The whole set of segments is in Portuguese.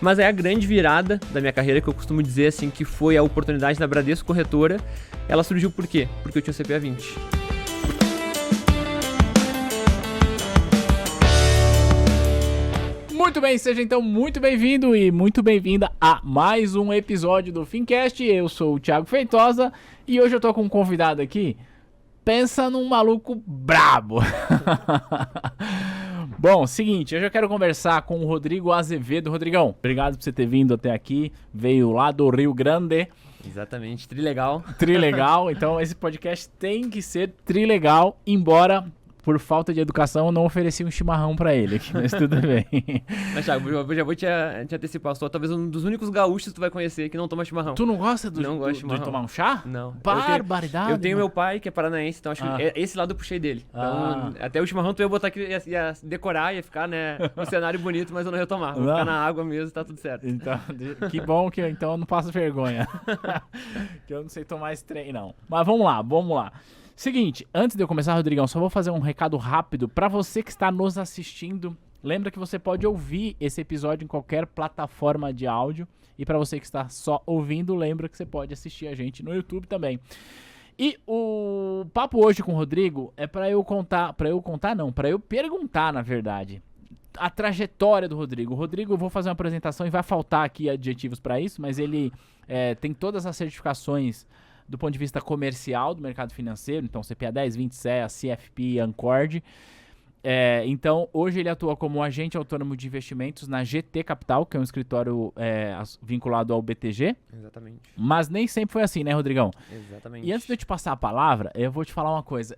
Mas é a grande virada da minha carreira, que eu costumo dizer assim, que foi a oportunidade da Bradesco Corretora. Ela surgiu por quê? Porque eu tinha o CPA 20. Muito bem, seja então muito bem-vindo e muito bem-vinda a mais um episódio do Fincast. Eu sou o Thiago Feitosa e hoje eu tô com um convidado aqui. Pensa num maluco brabo. Bom, seguinte, hoje eu quero conversar com o Rodrigo Azevedo. Rodrigão, obrigado por você ter vindo até aqui. Veio lá do Rio Grande. Exatamente, trilegal. Trilegal, então esse podcast tem que ser trilegal, embora por falta de educação eu não ofereci um chimarrão pra ele aqui, mas tudo bem. Mas Thiago, eu já vou te antecipar, sou talvez um dos únicos gaúchos que tu vai conhecer que não toma chimarrão. Tu não gosta Não gosto de chimarrão. de tomar um chá? Não. Barbaridade. Eu tenho meu pai que é paranaense, então acho que esse lado eu puxei dele. Então, até o chimarrão tu ia botar aqui, ia decorar, ia ficar, né, um cenário bonito, mas eu não ia tomar. Vou ficar na água mesmo, tá tudo certo. Então, que bom que então eu não passo vergonha. Que eu não sei tomar esse trem, não. Mas vamos lá. Seguinte, antes de eu começar, Rodrigão, só vou fazer um recado rápido para você que está nos assistindo. Lembra que você pode ouvir esse episódio em qualquer plataforma de áudio. E para você que está só ouvindo, lembra que você pode assistir a gente no YouTube também. E o papo hoje com o Rodrigo é para eu perguntar, na verdade, a trajetória do Rodrigo. O Rodrigo, eu vou fazer uma apresentação e vai faltar aqui adjetivos para isso, mas ele tem todas as certificações do ponto de vista comercial do mercado financeiro, então CPA 10, 20, CEA, CFP, Ancord. Então, hoje ele atua como agente autônomo de investimentos na GT Capital, que é um escritório vinculado ao BTG. Exatamente. Mas nem sempre foi assim, né, Rodrigão? Exatamente. E antes de eu te passar a palavra, eu vou te falar uma coisa.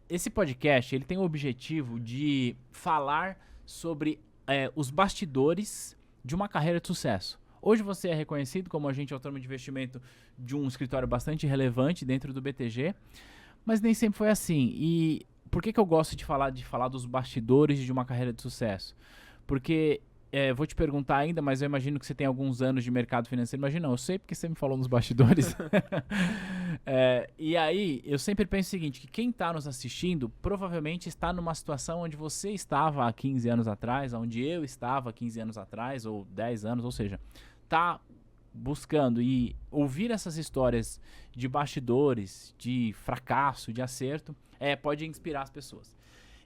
Esse podcast, ele tem o objetivo de falar sobre os bastidores de uma carreira de sucesso. Hoje você é reconhecido como agente autônomo de investimento de um escritório bastante relevante dentro do BTG, mas nem sempre foi assim. E por que eu gosto de falar dos bastidores de uma carreira de sucesso? Porque, vou te perguntar ainda, mas eu imagino que você tem alguns anos de mercado financeiro. Imagina, eu sei porque você me falou nos bastidores. E aí, eu sempre penso o seguinte, que quem está nos assistindo provavelmente está numa situação onde você estava há 15 anos atrás, onde eu estava há 15 anos atrás, ou 10 anos, ou seja, está buscando e ouvir essas histórias de bastidores, de fracasso, de acerto, pode inspirar as pessoas.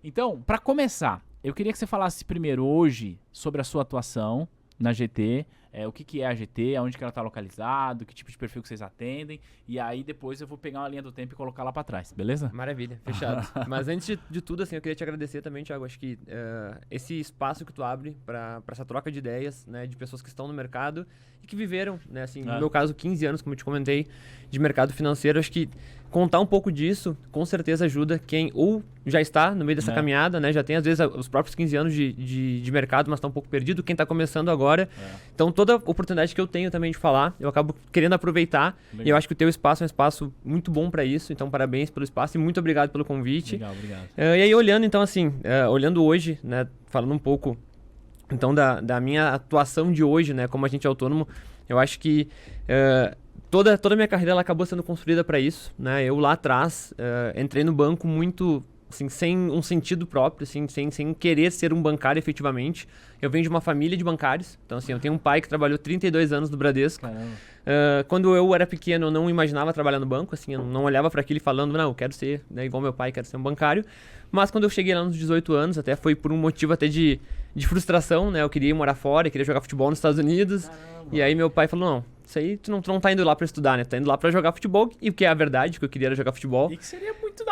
Então, para começar, eu queria que você falasse primeiro hoje sobre a sua atuação na GT, o que é a GT, onde que ela está localizada, que tipo de perfil que vocês atendem, e aí depois eu vou pegar uma linha do tempo e colocar lá para trás, beleza? Maravilha, fechado. Mas antes de tudo, assim, eu queria te agradecer também, Thiago. Acho que esse espaço que tu abre para essa troca de ideias, né, de pessoas que estão no mercado e que viveram, né, assim, no meu caso, 15 anos, como eu te comentei, de mercado financeiro, acho que contar um pouco disso, com certeza ajuda quem ou já está no meio dessa caminhada, né? Já tem, às vezes, os próprios 15 anos de mercado, mas está um pouco perdido. Quem está começando agora. Então, toda oportunidade que eu tenho também de falar, eu acabo querendo aproveitar. Legal. E eu acho que o teu espaço é um espaço muito bom para isso. Então, parabéns pelo espaço e muito obrigado pelo convite. Legal, obrigado. E aí, olhando, então, assim, olhando hoje, né? Falando um pouco, então, da minha atuação de hoje, né? Como agente autônomo, eu acho que toda a minha carreira ela acabou sendo construída para isso, né? Eu lá atrás entrei no banco muito, assim, sem um sentido próprio, assim, sem querer ser um bancário efetivamente. Eu venho de uma família de bancários, então assim, eu tenho um pai que trabalhou 32 anos no Bradesco. Quando eu era pequeno, eu não imaginava trabalhar no banco, assim, eu não olhava para aquilo e falando, não, eu quero ser, né, igual meu pai, quero ser um bancário. Mas quando eu cheguei lá nos 18 anos, até foi por um motivo até de frustração, né? Eu queria ir morar fora, eu queria jogar futebol nos Estados Unidos. Caramba. E aí meu pai falou, não, isso aí tu não tá indo lá pra estudar, né? Tu tá indo lá pra jogar futebol, e o que é a verdade, que eu queria era jogar futebol. E que seria muito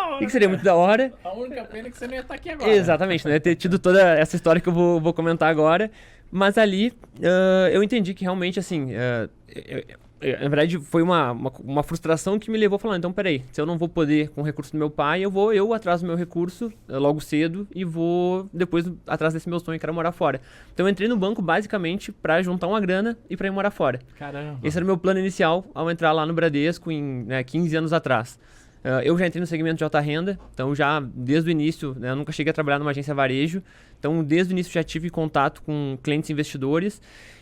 da hora. A única pena é que você não ia estar aqui agora. Exatamente, não ia ter tido toda essa história que eu vou comentar agora. Mas ali, eu entendi que realmente, assim, na verdade foi uma frustração que me levou a falar, então peraí, se eu não vou poder com o recurso do meu pai, eu atrás do meu recurso logo cedo e vou depois atrás desse meu sonho que era morar fora. Então eu entrei no banco basicamente para juntar uma grana e para ir morar fora. Caramba. Esse era o meu plano inicial ao entrar lá no Bradesco em 15 anos atrás. Eu já entrei no segmento de alta renda, então já desde o início, né, eu nunca cheguei a trabalhar numa agência varejo, Então, desde o início já tive contato com clientes investidores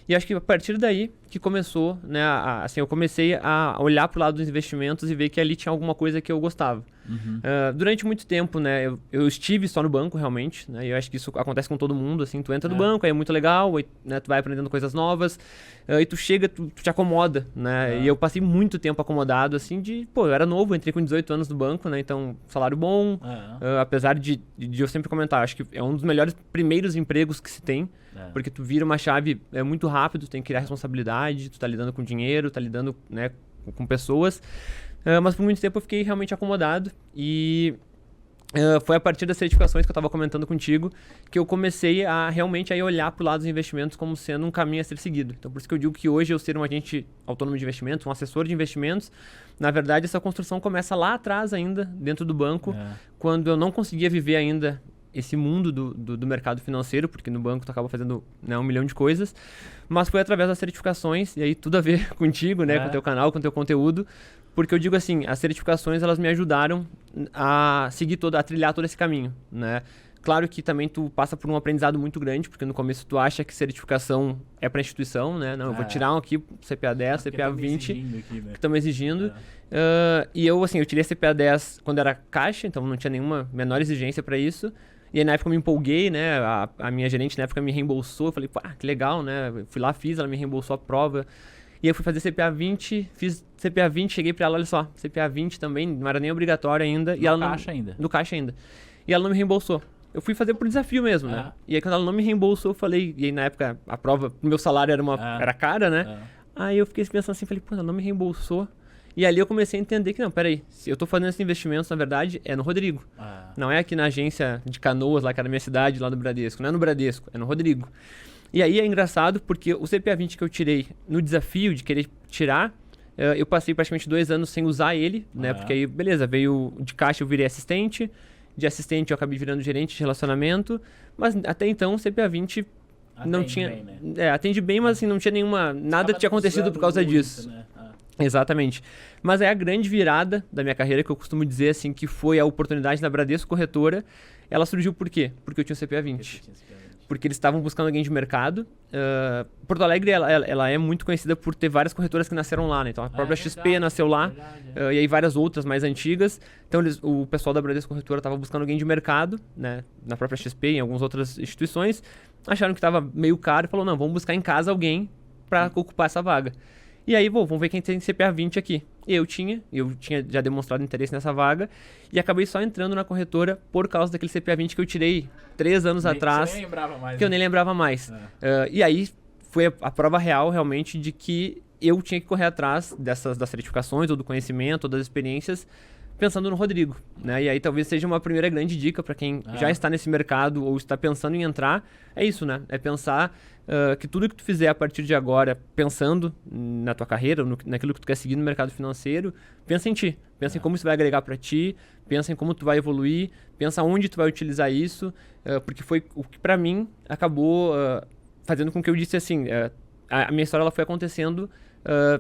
e acho que a partir daí que começou, né, assim, eu comecei a olhar para o lado dos investimentos e ver que ali tinha alguma coisa que eu gostava. Durante muito tempo, né, eu estive só no banco realmente, né, e eu acho que isso acontece com todo mundo, assim, tu entra no banco, aí é muito legal, aí, né, tu vai aprendendo coisas novas, e tu chega, tu te acomoda, né, e eu passei muito tempo acomodado, assim, eu era novo, entrei com 18 anos no banco, né, então salário bom, apesar de eu sempre comentar, acho que é um dos melhores primeiros empregos que se tem, porque tu vira uma chave muito rápido, tu tem que criar responsabilidade, tu tá lidando com dinheiro, tá lidando, né, com pessoas. Mas por muito tempo eu fiquei realmente acomodado e foi a partir das certificações que eu estava comentando contigo que eu comecei a realmente aí olhar para o lado dos investimentos como sendo um caminho a ser seguido. Então por isso que eu digo que hoje eu ser um agente autônomo de investimentos, um assessor de investimentos, na verdade essa construção começa lá atrás ainda, dentro do banco, quando eu não conseguia viver ainda esse mundo do mercado financeiro, porque no banco tu acaba fazendo, né, 1 milhão de coisas, mas foi através das certificações, e aí tudo a ver contigo, né, com o teu canal, com o teu conteúdo, porque eu digo assim, as certificações elas me ajudaram a a trilhar todo esse caminho, né. Claro que também tu passa por um aprendizado muito grande, porque no começo tu acha que certificação é para instituição, né, não, eu vou tirar um aqui, CPA 10, CPA 20, que estão me exigindo, e eu assim, eu tirei CPA 10 quando era caixa, então não tinha nenhuma menor exigência para isso. E aí na época eu me empolguei, né, a minha gerente na época me reembolsou, eu falei, pá, que legal, né, eu fui lá, fiz, ela me reembolsou a prova. E aí eu fui fazer CPA 20, fiz CPA 20, cheguei pra ela, olha só, CPA 20 também, não era nem obrigatório ainda. No caixa ainda. E ela não me reembolsou. Eu fui fazer por desafio mesmo, né. E aí quando ela não me reembolsou, eu falei, e aí na época a prova, meu salário era cara, né. Aí eu fiquei pensando assim, falei, pô, ela não me reembolsou. E ali eu comecei a entender que, não, peraí, se eu tô fazendo esses investimentos, na verdade, é no Rodrigo. Não é aqui na agência de Canoas, lá que era a minha cidade, lá no Bradesco. Não é no Bradesco, é no Rodrigo. E aí é engraçado porque o CPA 20 que eu tirei no desafio de querer tirar, eu passei praticamente 2 anos sem usar ele, né? Porque aí, beleza, veio de caixa eu virei assistente, de assistente eu acabei virando gerente de relacionamento, mas até então o CPA 20 não tinha... Bem, né? Atende bem, mas assim, não tinha nada tinha acontecido por causa disso. Né? Exatamente. Mas é a grande virada da minha carreira, que eu costumo dizer assim, que foi a oportunidade da Bradesco Corretora. Ela surgiu por quê? Porque eu tinha o CPA 20. Porque eles estavam buscando alguém de mercado. Porto Alegre, ela é muito conhecida por ter várias corretoras que nasceram lá, né? Então a própria XP nasceu lá, e aí várias outras mais antigas. Então o pessoal da Bradesco Corretora estava buscando alguém de mercado, né? Na própria XP, em algumas outras instituições. Acharam que estava meio caro e falou, não, vamos buscar em casa alguém para ocupar essa vaga. E aí, vamos ver quem tem CPA 20 aqui. Eu tinha já demonstrado interesse nessa vaga e acabei só entrando na corretora por causa daquele CPA 20 que eu tirei 3 anos atrás. Você nem lembrava mais, que eu nem lembrava mais. E aí foi a prova real realmente de que eu tinha que correr atrás das certificações, ou do conhecimento, ou das experiências, pensando no Rodrigo, né? E aí talvez seja uma primeira grande dica para quem já está nesse mercado ou está pensando em entrar, é isso, né? É pensar que tudo que tu fizer a partir de agora, pensando na tua carreira, naquilo que tu quer seguir no mercado financeiro, pensa em ti, pensa em como isso vai agregar para ti, pensa em como tu vai evoluir, pensa onde tu vai utilizar isso, porque foi o que para mim acabou fazendo com que eu disse assim, a minha história ela foi acontecendo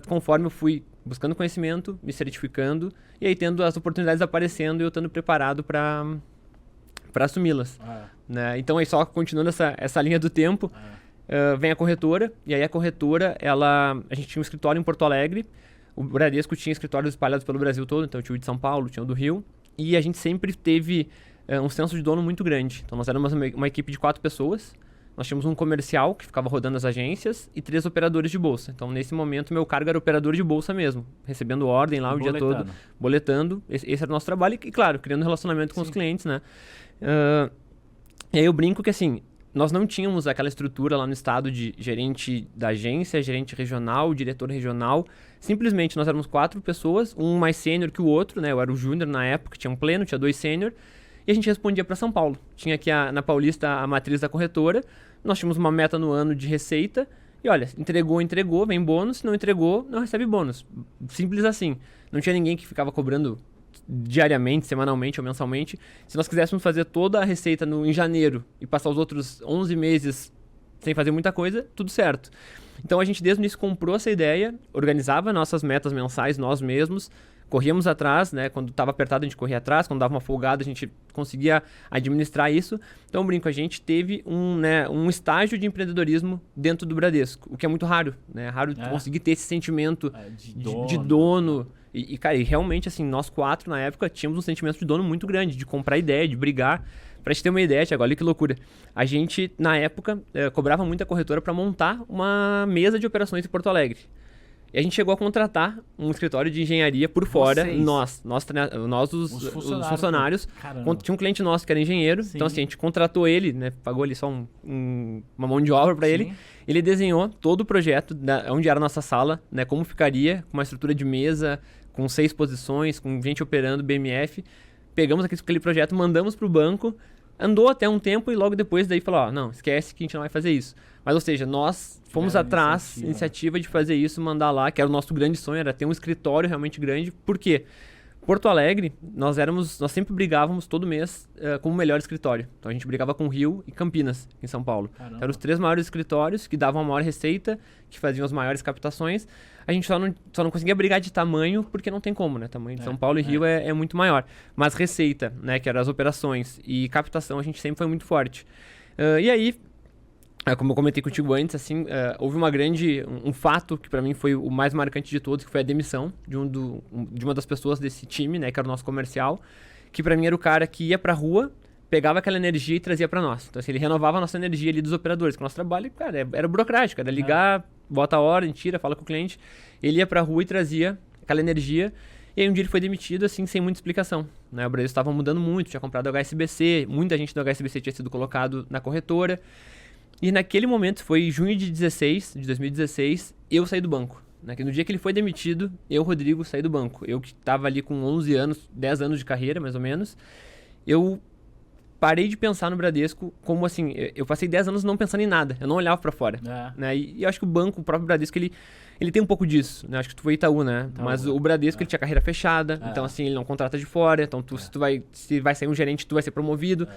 conforme eu fui buscando conhecimento, me certificando e aí tendo as oportunidades aparecendo e eu estando preparado para assumi-las. Né? Então aí só continuando essa linha do tempo, vem a corretora, e aí a corretora, a gente tinha um escritório em Porto Alegre, o Bradesco tinha escritórios espalhados pelo Brasil todo, então tinha o de São Paulo, tinha o do Rio, e a gente sempre teve um senso de dono muito grande. Então nós éramos uma equipe de 4 pessoas, nós tínhamos um comercial que ficava rodando as agências e 3 operadores de bolsa. Então nesse momento meu cargo era operador de bolsa mesmo, recebendo ordem lá o dia todo, boletando, esse era o nosso trabalho e claro, criando relacionamento com os clientes, né? E aí eu brinco que assim, nós não tínhamos aquela estrutura lá no estado de gerente da agência, gerente regional, diretor regional. Simplesmente nós éramos 4 pessoas, um mais sênior que o outro, né? Eu era o júnior na época, tinha um pleno, tinha 2 sênior. E a gente respondia para São Paulo. Tinha aqui na Paulista a matriz da corretora. Nós tínhamos uma meta no ano de receita. E olha, entregou, vem bônus. Se não entregou, não recebe bônus. Simples assim. Não tinha ninguém que ficava cobrando diariamente, semanalmente ou mensalmente. Se nós quiséssemos fazer toda a receita em janeiro e passar os outros 11 meses sem fazer muita coisa, tudo certo. Então a gente desde o início comprou essa ideia, organizava nossas metas mensais nós mesmos, corríamos atrás, né? Quando estava apertado, a gente corria atrás. Quando dava uma folgada, a gente conseguia administrar isso. Então, brinco, a gente teve um estágio de empreendedorismo dentro do Bradesco, o que é muito raro, né? É raro conseguir ter esse sentimento de dono. Cara, e realmente, assim, nós 4, na época, tínhamos um sentimento de dono muito grande, de comprar ideia, de brigar. Pra gente ter uma ideia, Thiago, olha que loucura. A gente, na época, cobrava muita corretora para montar uma mesa de operações em Porto Alegre. E a gente chegou a contratar um escritório de engenharia por fora. Nós os funcionários. Tinha um cliente nosso que era engenheiro. Sim. Então, assim, a gente contratou ele, né? Pagou ali só uma mão de obra para ele. Ele desenhou todo o projeto, onde era a nossa sala, né? Como ficaria, com uma estrutura de mesa, com 6 posições, com gente operando, BMF. Pegamos aquele projeto, mandamos pro banco. Andou até um tempo e logo depois daí falou, não, esquece que a gente não vai fazer isso. Mas, ou seja, nós fomos atrás, iniciativa de fazer isso, mandar lá, que era o nosso grande sonho, era ter um escritório realmente grande. Por quê? Porto Alegre, nós sempre brigávamos todo mês com o melhor escritório. Então a gente brigava com Rio e Campinas, em São Paulo. Então, eram os 3 maiores escritórios que davam a maior receita, que faziam as maiores captações. A gente só não conseguia brigar de tamanho, porque não tem como, né? Tamanho de São Paulo e Rio é muito maior. Mas receita, né? Que eram as operações e captação, a gente sempre foi muito forte. E aí, como eu comentei contigo antes, assim, houve um fato que para mim foi o mais marcante de todos, que foi a demissão de uma das pessoas desse time, né? Que era o nosso comercial, que para mim era o cara que ia pra rua, pegava aquela energia e trazia para nós. Então, assim, ele renovava a nossa energia ali dos operadores, porque o nosso trabalho, cara, era burocrático, era ligar, bota a ordem, tira, fala com o cliente. Ele ia pra rua e trazia aquela energia. E aí um dia ele foi demitido, assim, sem muita explicação, né? O Brasil estava mudando muito, tinha comprado o HSBC, muita gente do HSBC tinha sido colocado na corretora. E naquele momento, foi junho de 2016, eu saí do banco. Né? No dia que ele foi demitido, eu, Rodrigo, saí do banco. Eu que estava ali com 11 anos, 10 anos de carreira, mais ou menos, eu parei de pensar no Bradesco como assim, eu passei 10 anos não pensando em nada, eu não olhava pra fora. Né? E eu acho que o banco, o próprio Bradesco, ele tem um pouco disso, né? Acho que tu foi Itaú, né? Mas o Bradesco, ele tinha carreira fechada, então assim, ele não contrata de fora, então se vai sair um gerente, tu vai ser promovido.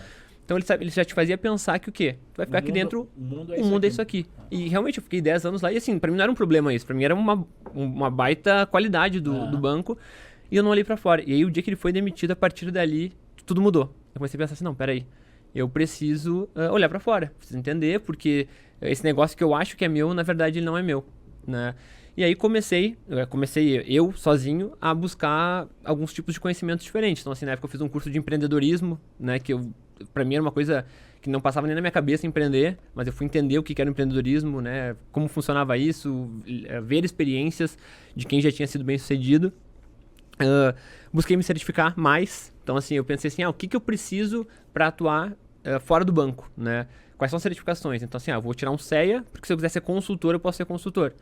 Então ele já te fazia pensar que o quê? Tu vai ficar aqui dentro, o mundo é isso aqui. E realmente eu fiquei 10 anos lá e assim, pra mim não era um problema isso, pra mim era uma baita qualidade do banco e eu não olhei pra fora. E aí o dia que ele foi demitido, a partir dali, tudo mudou. Eu comecei a pensar assim, não, peraí, eu preciso olhar pra fora, preciso entender, porque esse negócio que eu acho que é meu, na verdade ele não é meu, né? E aí comecei eu sozinho a buscar alguns tipos de conhecimentos diferentes. Então assim, na época eu fiz um curso de empreendedorismo, né, que pra mim era uma coisa que não passava nem na minha cabeça empreender, mas eu fui entender o que era o empreendedorismo, né, como funcionava isso, ver experiências de quem já tinha sido bem sucedido. Busquei me certificar mais. Então, assim, eu pensei assim, o que eu preciso para atuar fora do banco, né? Quais são as certificações? Então, assim, eu vou tirar um CEA, porque se eu quiser ser consultor, eu posso ser consultor.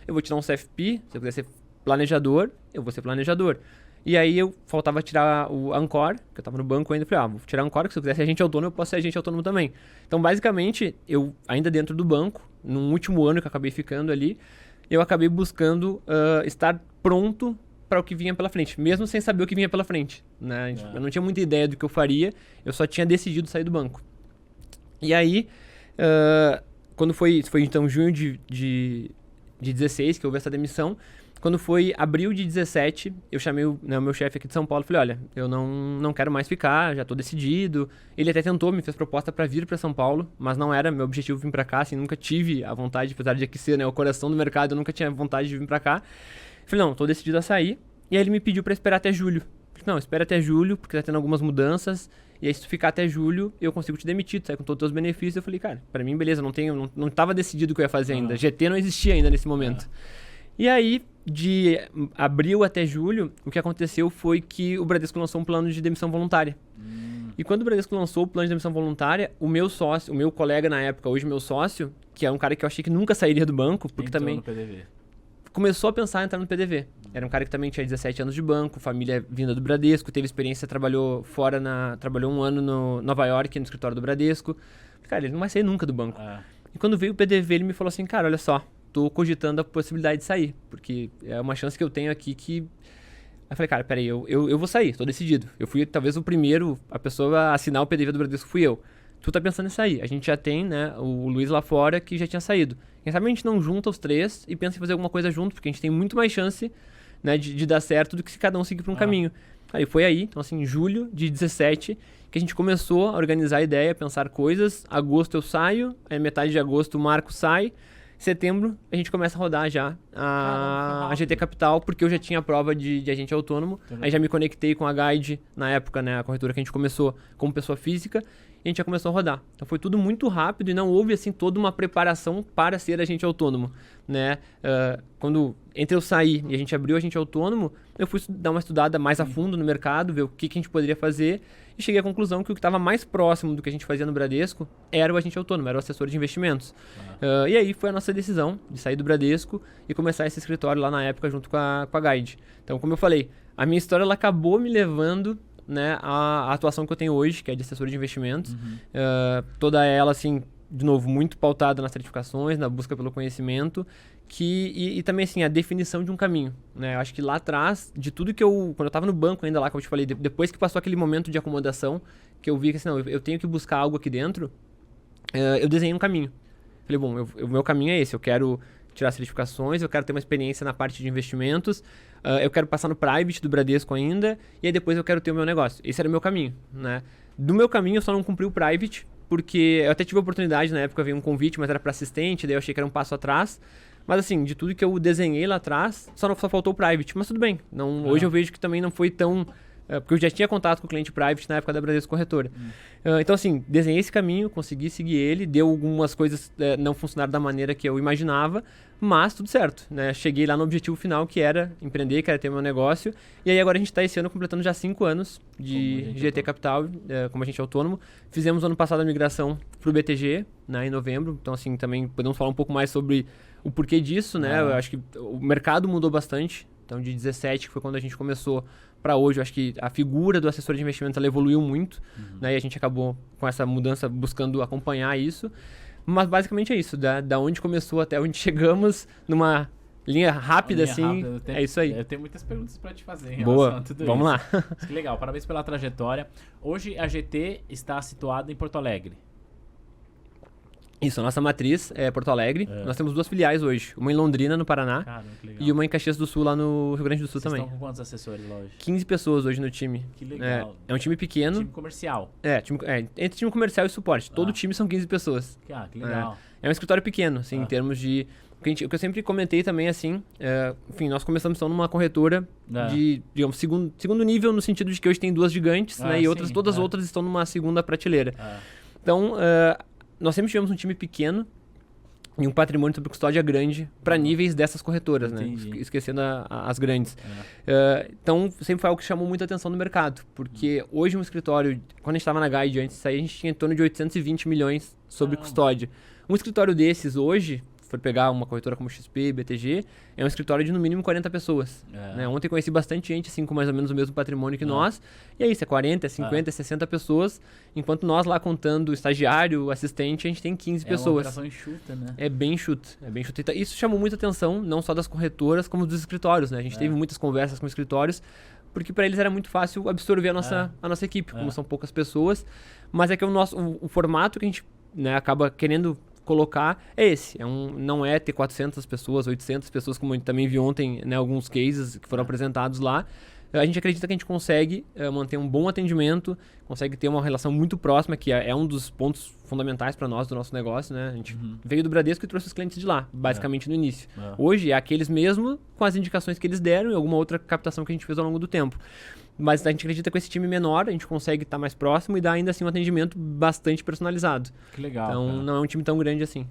Eu vou tirar um CFP, se eu quiser ser planejador, eu vou ser planejador. E aí, faltava tirar o Ancor, que eu tava no banco ainda, falei, vou tirar o Ancor, que se eu quiser ser agente autônomo, eu posso ser agente autônomo também. Então, basicamente, eu, ainda dentro do banco, no último ano que eu acabei ficando ali, eu acabei buscando estar pronto para o que vinha pela frente, mesmo sem saber o que vinha pela frente, né? Eu não tinha muita ideia do que eu faria, eu só tinha decidido sair do banco. E aí, quando foi então junho de 16 que houve essa demissão, quando foi abril de 17, eu chamei o meu chefe aqui de São Paulo e falei, olha, eu não quero mais ficar, já estou decidido. Ele até tentou, me fez proposta para vir para São Paulo, mas não era meu objetivo vir para cá, assim, nunca tive a vontade, apesar de aqui ser, né, o coração do mercado, eu nunca tinha vontade de vir para cá. Falei, não, tô decidido a sair. E aí ele me pediu pra esperar até julho. Falei, não, espera até julho, porque tá tendo algumas mudanças. E aí se tu ficar até julho, eu consigo te demitir, tu sai com todos os teus benefícios. Eu falei, cara, pra mim, beleza, não tava decidido o que eu ia fazer ainda. GT não existia ainda nesse momento. E aí, de abril até julho, o que aconteceu foi que o Bradesco lançou um plano de demissão voluntária. E quando o Bradesco lançou o plano de demissão voluntária, o meu sócio, o meu colega na época, hoje meu sócio, que é um cara que eu achei que nunca sairia do banco, porque também... no PDV. Começou a pensar em entrar no PDV. Era um cara que também tinha 17 anos de banco, família vinda do Bradesco, teve experiência, trabalhou trabalhou um ano no Nova York, no escritório do Bradesco. Cara, ele não vai sair nunca do banco. E quando veio o PDV, ele me falou assim, cara, olha só, tô cogitando a possibilidade de sair, porque é uma chance que eu tenho aqui que... Aí eu falei, cara, peraí, eu vou sair, tô decidido. Eu fui talvez a pessoa a assinar o PDV do Bradesco fui eu. Tu tá pensando em sair. A gente já tem, né, o Luiz lá fora que já tinha saído. Quem sabe a gente não junta os três e pensa em fazer alguma coisa junto, porque a gente tem muito mais chance, né, de dar certo do que se cada um seguir por um caminho. Aí foi aí, então assim, em julho de 17, que a gente começou a organizar a ideia, pensar coisas. Agosto eu saio, aí metade de agosto o Marco sai. Setembro a gente começa a rodar já a GT Capital, porque eu já tinha a prova de agente autônomo. Aí já me conectei com a Guide na época, né, a corretora que a gente começou como pessoa física, e a gente já começou a rodar. Então foi tudo muito rápido e não houve assim toda uma preparação para ser agente autônomo, né? Quando entre eu sair e a gente abriu o agente autônomo, eu fui dar uma estudada mais a fundo no mercado, ver o que a gente poderia fazer, e cheguei à conclusão que o que estava mais próximo do que a gente fazia no Bradesco era o agente autônomo, era o assessor de investimentos. E aí foi a nossa decisão de sair do Bradesco e começar esse escritório lá na época junto com a Guide. Então, como eu falei, a minha história ela acabou me levando, né, a atuação que eu tenho hoje, que é de assessor de investimentos. Toda ela, assim, de novo, muito pautada nas certificações, na busca pelo conhecimento, e também, assim, a definição de um caminho, né? Eu acho que lá atrás, de tudo que quando eu estava no banco ainda lá, como eu te falei, depois que passou aquele momento de acomodação, que eu vi que, assim, não, eu tenho que buscar algo aqui dentro, eu desenhei um caminho. Falei, bom, o meu caminho é esse, eu quero tirar certificações, eu quero ter uma experiência na parte de investimentos, eu quero passar no Private do Bradesco ainda, e aí depois eu quero ter o meu negócio. Esse era o meu caminho, né? Do meu caminho eu só não cumpri o Private, porque eu até tive a oportunidade, na época veio um convite, mas era para assistente, daí eu achei que era um passo atrás. Mas assim, de tudo que eu desenhei lá atrás, só faltou o Private, mas tudo bem. Hoje eu vejo que também não foi tão... porque eu já tinha contato com o cliente Private na época da Bradesco Corretora. Então assim, desenhei esse caminho, consegui seguir ele, deu algumas coisas não funcionaram da maneira que eu imaginava, mas tudo certo, né? Cheguei lá no objetivo final, que era empreender, que era ter meu negócio, e aí agora a gente está esse ano completando já 5 anos de GT Capital, como agente autônomo. Fizemos ano passado a migração para o BTG, né, em novembro, então assim, também podemos falar um pouco mais sobre o porquê disso, né? Eu acho que o mercado mudou bastante, então de 17, que foi quando a gente começou, para hoje, eu acho que a figura do assessor de investimento ela evoluiu muito, né? E a gente acabou com essa mudança buscando acompanhar isso. Mas basicamente é isso, da onde começou até onde chegamos, numa linha rápida, é isso aí. Eu tenho muitas perguntas para te fazer em Boa, relação a tudo vamos isso. lá. Que legal, parabéns pela trajetória. Hoje a GT está situada em Porto Alegre. Isso, a nossa matriz é Porto Alegre. Nós temos 2 filiais hoje, uma em Londrina, no Paraná, Caramba, que legal. E uma em Caxias do Sul, lá no Rio Grande do Sul. Vocês também. Estão com quantos assessores lá hoje? 15 pessoas hoje no time. Que legal. É um time pequeno. Time comercial. Entre time comercial e suporte. Todo time são 15 pessoas. Que legal. É um escritório pequeno, assim, em termos de... O que eu sempre comentei também, assim, enfim, nós começamos então numa corretora de, digamos, segundo nível, no sentido de que hoje tem 2 gigantes, né? E todas as outras estão numa segunda prateleira. Então, nós sempre tivemos um time pequeno e um patrimônio sobre custódia grande para níveis dessas corretoras, Entendi. né? Esquecendo as grandes. Então, sempre foi algo que chamou muita atenção no mercado, porque hoje um escritório, quando a gente estava na Guide antes de sair, a gente tinha em torno de 820 milhões sobre custódia. Um escritório desses hoje, se for pegar uma corretora como XP, BTG, é um escritório de no mínimo 40 pessoas. Né? Ontem conheci bastante gente, assim, com mais ou menos o mesmo patrimônio que nós. E é isso, é 40, 50, 60 pessoas. Enquanto nós lá contando estagiário, assistente, a gente tem 15 pessoas. É uma operação enxuta, né? É bem enxuto. Então, isso chamou muita atenção, não só das corretoras, como dos escritórios, né? A gente teve muitas conversas com escritórios, porque para eles era muito fácil absorver a nossa equipe, como são poucas pessoas. Mas é que o formato que a gente, né, acaba querendo colocar é esse. Não é ter 400 pessoas, 800 pessoas, como a gente também viu ontem, né, alguns cases que foram apresentados lá. A gente acredita que a gente consegue manter um bom atendimento, consegue ter uma relação muito próxima, que é um dos pontos fundamentais para nós do nosso negócio, né? A gente veio do Bradesco e trouxe os clientes de lá, basicamente no início. Hoje é aqueles mesmo com as indicações que eles deram e alguma outra captação que a gente fez ao longo do tempo. Mas a gente acredita que com esse time menor a gente consegue estar mais próximo e dar ainda assim um atendimento bastante personalizado. Que legal. Então não é um time tão grande assim.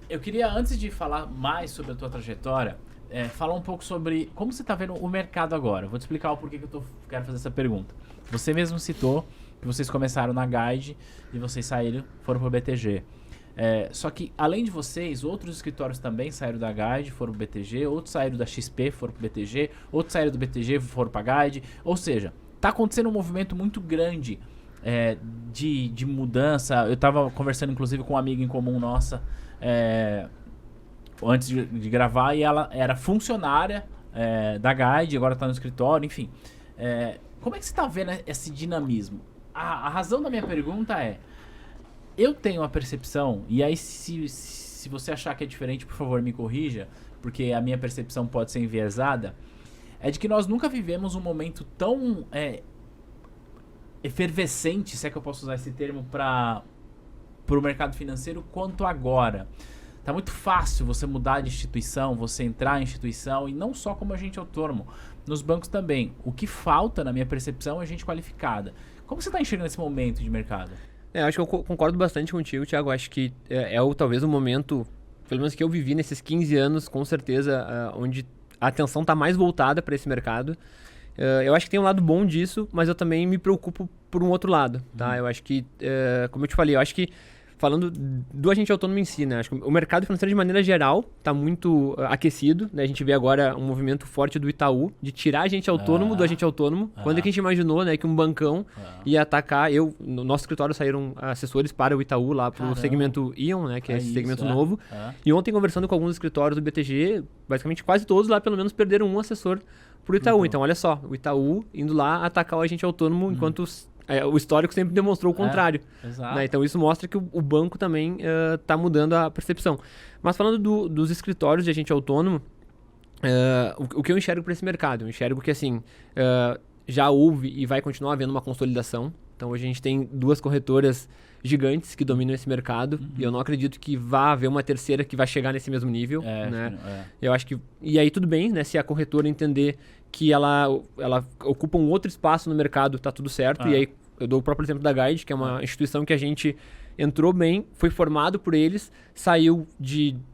Eu queria, antes de falar mais sobre a tua trajetória, falar um pouco sobre como você está vendo o mercado agora. Vou te explicar o porquê que eu quero fazer essa pergunta. Você mesmo citou que vocês começaram na Guide e vocês foram para o BTG. Só que, além de vocês, outros escritórios também saíram da Guide, foram para o BTG, outros saíram da XP, foram para o BTG, outros saíram do BTG, foram para a Guide. Ou seja, está acontecendo um movimento muito grande de mudança. Eu estava conversando, inclusive, com uma amiga em comum nossa, antes de gravar, e ela era funcionária da Guide, agora está no escritório, enfim. Como é que você está vendo esse dinamismo? A razão da minha pergunta é... Eu tenho a percepção, e aí se se você achar que é diferente, por favor, me corrija, porque a minha percepção pode ser enviesada, é de que nós nunca vivemos um momento tão efervescente, se é que eu posso usar esse termo, para o mercado financeiro quanto agora. Tá muito fácil você mudar de instituição, você entrar em instituição, e não só como agente autônomo, nos bancos também. O que falta, na minha percepção, é gente qualificada. Como você está enxergando esse momento de mercado? Acho que eu concordo bastante contigo, Thiago. Acho que talvez o momento, pelo menos que eu vivi nesses 15 anos, com certeza, onde a atenção está mais voltada para esse mercado. Eu acho que tem um lado bom disso, mas eu também me preocupo por um outro lado, tá? Eu acho que, como eu te falei, eu acho que falando do agente autônomo em si, né? Acho que o mercado financeiro, de maneira geral, está muito aquecido, né? A gente vê agora um movimento forte do Itaú de tirar agente autônomo do agente autônomo. Quando é que a gente imaginou, né, que um bancão ia atacar... No nosso escritório saíram assessores para o Itaú, lá para o segmento Ion, né, que é esse segmento novo. E ontem, conversando com alguns escritórios do BTG, basicamente quase todos lá, pelo menos, perderam um assessor para o Itaú. Então, olha só, o Itaú indo lá atacar o agente autônomo, enquanto o histórico sempre demonstrou o contrário. Né? Então isso mostra que o banco também está mudando a percepção. Mas falando dos escritórios de agente autônomo, o que eu enxergo para esse mercado? Eu enxergo que assim, já houve e vai continuar havendo uma consolidação. Então hoje a gente tem 2 corretoras gigantes que dominam esse mercado, e eu não acredito que vá haver uma terceira que vai chegar nesse mesmo nível. Né? Eu acho que... E aí tudo bem, né? Se a corretora entender que ela ocupa um outro espaço no mercado, tá tudo certo. E aí eu dou o próprio exemplo da Guide, que é uma instituição que a gente entrou bem, foi formado por eles, saiu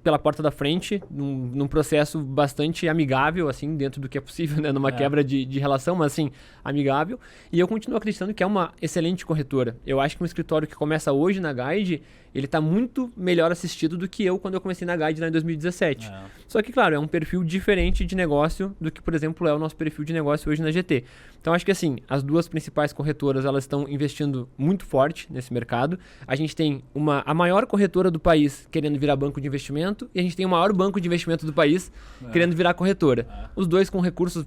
pela porta da frente, num processo bastante amigável, assim, dentro do que é possível, né? Numa quebra de relação, mas assim, amigável. E eu continuo acreditando que é uma excelente corretora. Eu acho que um escritório que começa hoje na Guide, ele está muito melhor assistido do que eu quando eu comecei na Guide lá em 2017. Só que, claro, é um perfil diferente de negócio do que, por exemplo, é o nosso perfil de negócio hoje na GT. Então, acho que assim, as 2 principais corretoras, elas estão investindo muito forte nesse mercado. A gente tem a maior corretora do país querendo virar banco de investimento, e a gente tem o maior banco de investimento do país querendo virar corretora. Os 2 com recursos,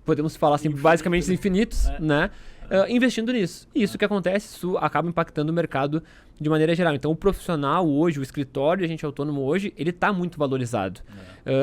podemos falar assim, basicamente infinitos, né? Investindo nisso. E isso que acontece, isso acaba impactando o mercado de maneira geral. Então, o profissional hoje, o escritório de agente autônomo hoje, ele está muito valorizado.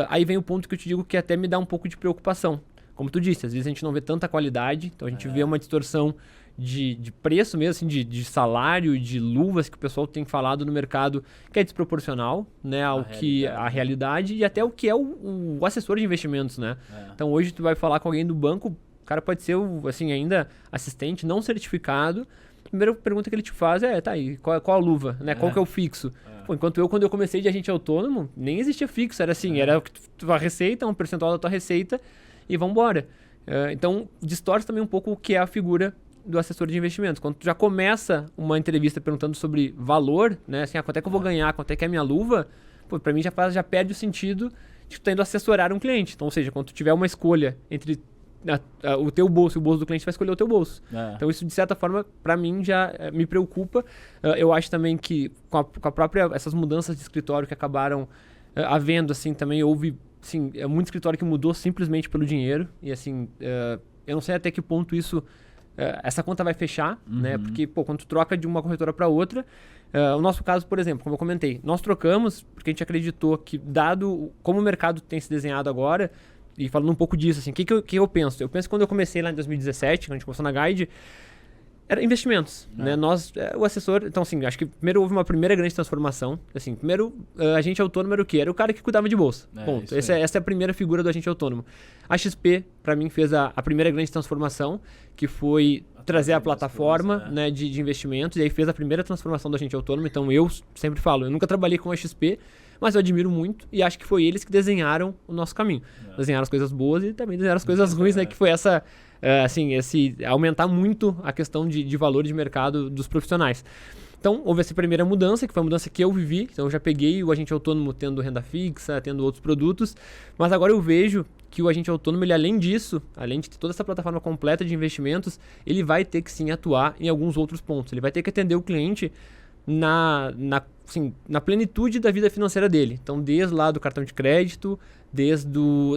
Aí vem o ponto que eu te digo que até me dá um pouco de preocupação. Como tu disse, às vezes a gente não vê tanta qualidade, então a gente vê uma distorção de preço mesmo, assim, de salário, de luvas que o pessoal tem falado no mercado, que é desproporcional, né, a realidade e até o que é o assessor de investimentos, né? Então hoje tu vai falar com alguém do banco, o cara pode ser, assim, ainda assistente, não certificado. A primeira pergunta que ele te faz tá aí, qual a luva, né? Qual que é o fixo? Pô, enquanto quando eu comecei de agente autônomo, nem existia fixo, era assim, era a receita, um percentual da tua receita e vambora. Então, distorce também um pouco o que é a figura do assessor de investimentos. Quando tu já começa uma entrevista perguntando sobre valor, né, assim, quanto é que eu vou ganhar, quanto é que é a minha luva, pô, pra mim já perde o sentido de tu tá indo assessorar um cliente. Então, ou seja, quando tu tiver uma escolha entre o teu bolso e o bolso do cliente, vai escolher o teu bolso. Então, isso, de certa forma, pra mim já me preocupa. Eu acho também que com a própria, essas mudanças de escritório que acabaram havendo, assim, também houve, assim, muito escritório que mudou simplesmente pelo dinheiro. E, assim, eu não sei até que ponto essa conta vai fechar, né? Porque, pô, quando tu troca de uma corretora para outra, o nosso caso, por exemplo, como eu comentei, nós trocamos porque a gente acreditou que, dado como o mercado tem se desenhado agora, e falando um pouco disso, assim, o que eu penso? Eu penso que quando eu comecei lá em 2017, quando a gente começou na Guide, era investimentos, né? Nós, o assessor... Então, assim, acho que primeiro houve uma primeira grande transformação. Assim, primeiro, agente autônomo era o quê? Era o cara que cuidava de bolsa. Ponto. Essa é a primeira figura do agente autônomo. A XP, para mim, fez a primeira grande transformação, que foi trazer a plataforma, né, de investimentos, e aí fez a primeira transformação do agente autônomo. Então, eu sempre falo, eu nunca trabalhei com a XP, mas eu admiro muito e acho que foi eles que desenharam o nosso caminho. Desenharam as coisas boas e também desenharam as coisas ruins, né? Que foi essa... assim, aumentar muito a questão de valor de mercado dos profissionais. Então, houve essa primeira mudança, que foi a mudança que eu vivi. Então, eu já peguei o agente autônomo tendo renda fixa, tendo outros produtos. Mas agora eu vejo que o agente autônomo, ele, além disso, além de ter toda essa plataforma completa de investimentos, ele vai ter que sim atuar em alguns outros pontos. Ele vai ter que atender o cliente na plenitude da vida financeira dele. Então, desde lá do cartão de crédito, desde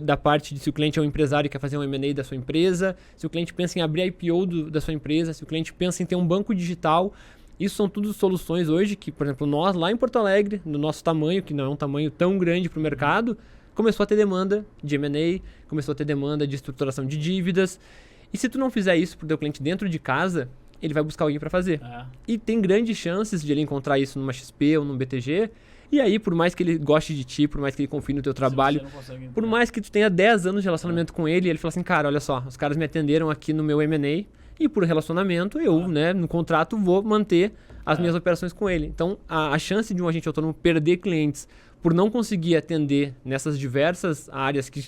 da parte de se o cliente é um empresário e quer fazer um M&A da sua empresa, se o cliente pensa em abrir a IPO da sua empresa, se o cliente pensa em ter um banco digital, Isso são tudo soluções hoje que, por exemplo, nós lá em Porto Alegre, no nosso tamanho, que não é um tamanho tão grande para o mercado, começou a ter demanda de M&A, começou a ter demanda de estruturação de dívidas. E se tu não fizer isso para o teu cliente dentro de casa, ele vai buscar alguém para fazer. E tem grandes chances de ele encontrar isso numa XP ou num BTG. E aí, por mais que ele goste de ti, por mais que ele confie no teu trabalho, por mais que tu tenha 10 anos de relacionamento com ele, ele fala assim, cara, olha só, os caras me atenderam aqui no meu M&A e por relacionamento eu, né, no contrato vou manter as minhas operações com ele. Então, a chance de um agente autônomo perder clientes por não conseguir atender nessas diversas áreas que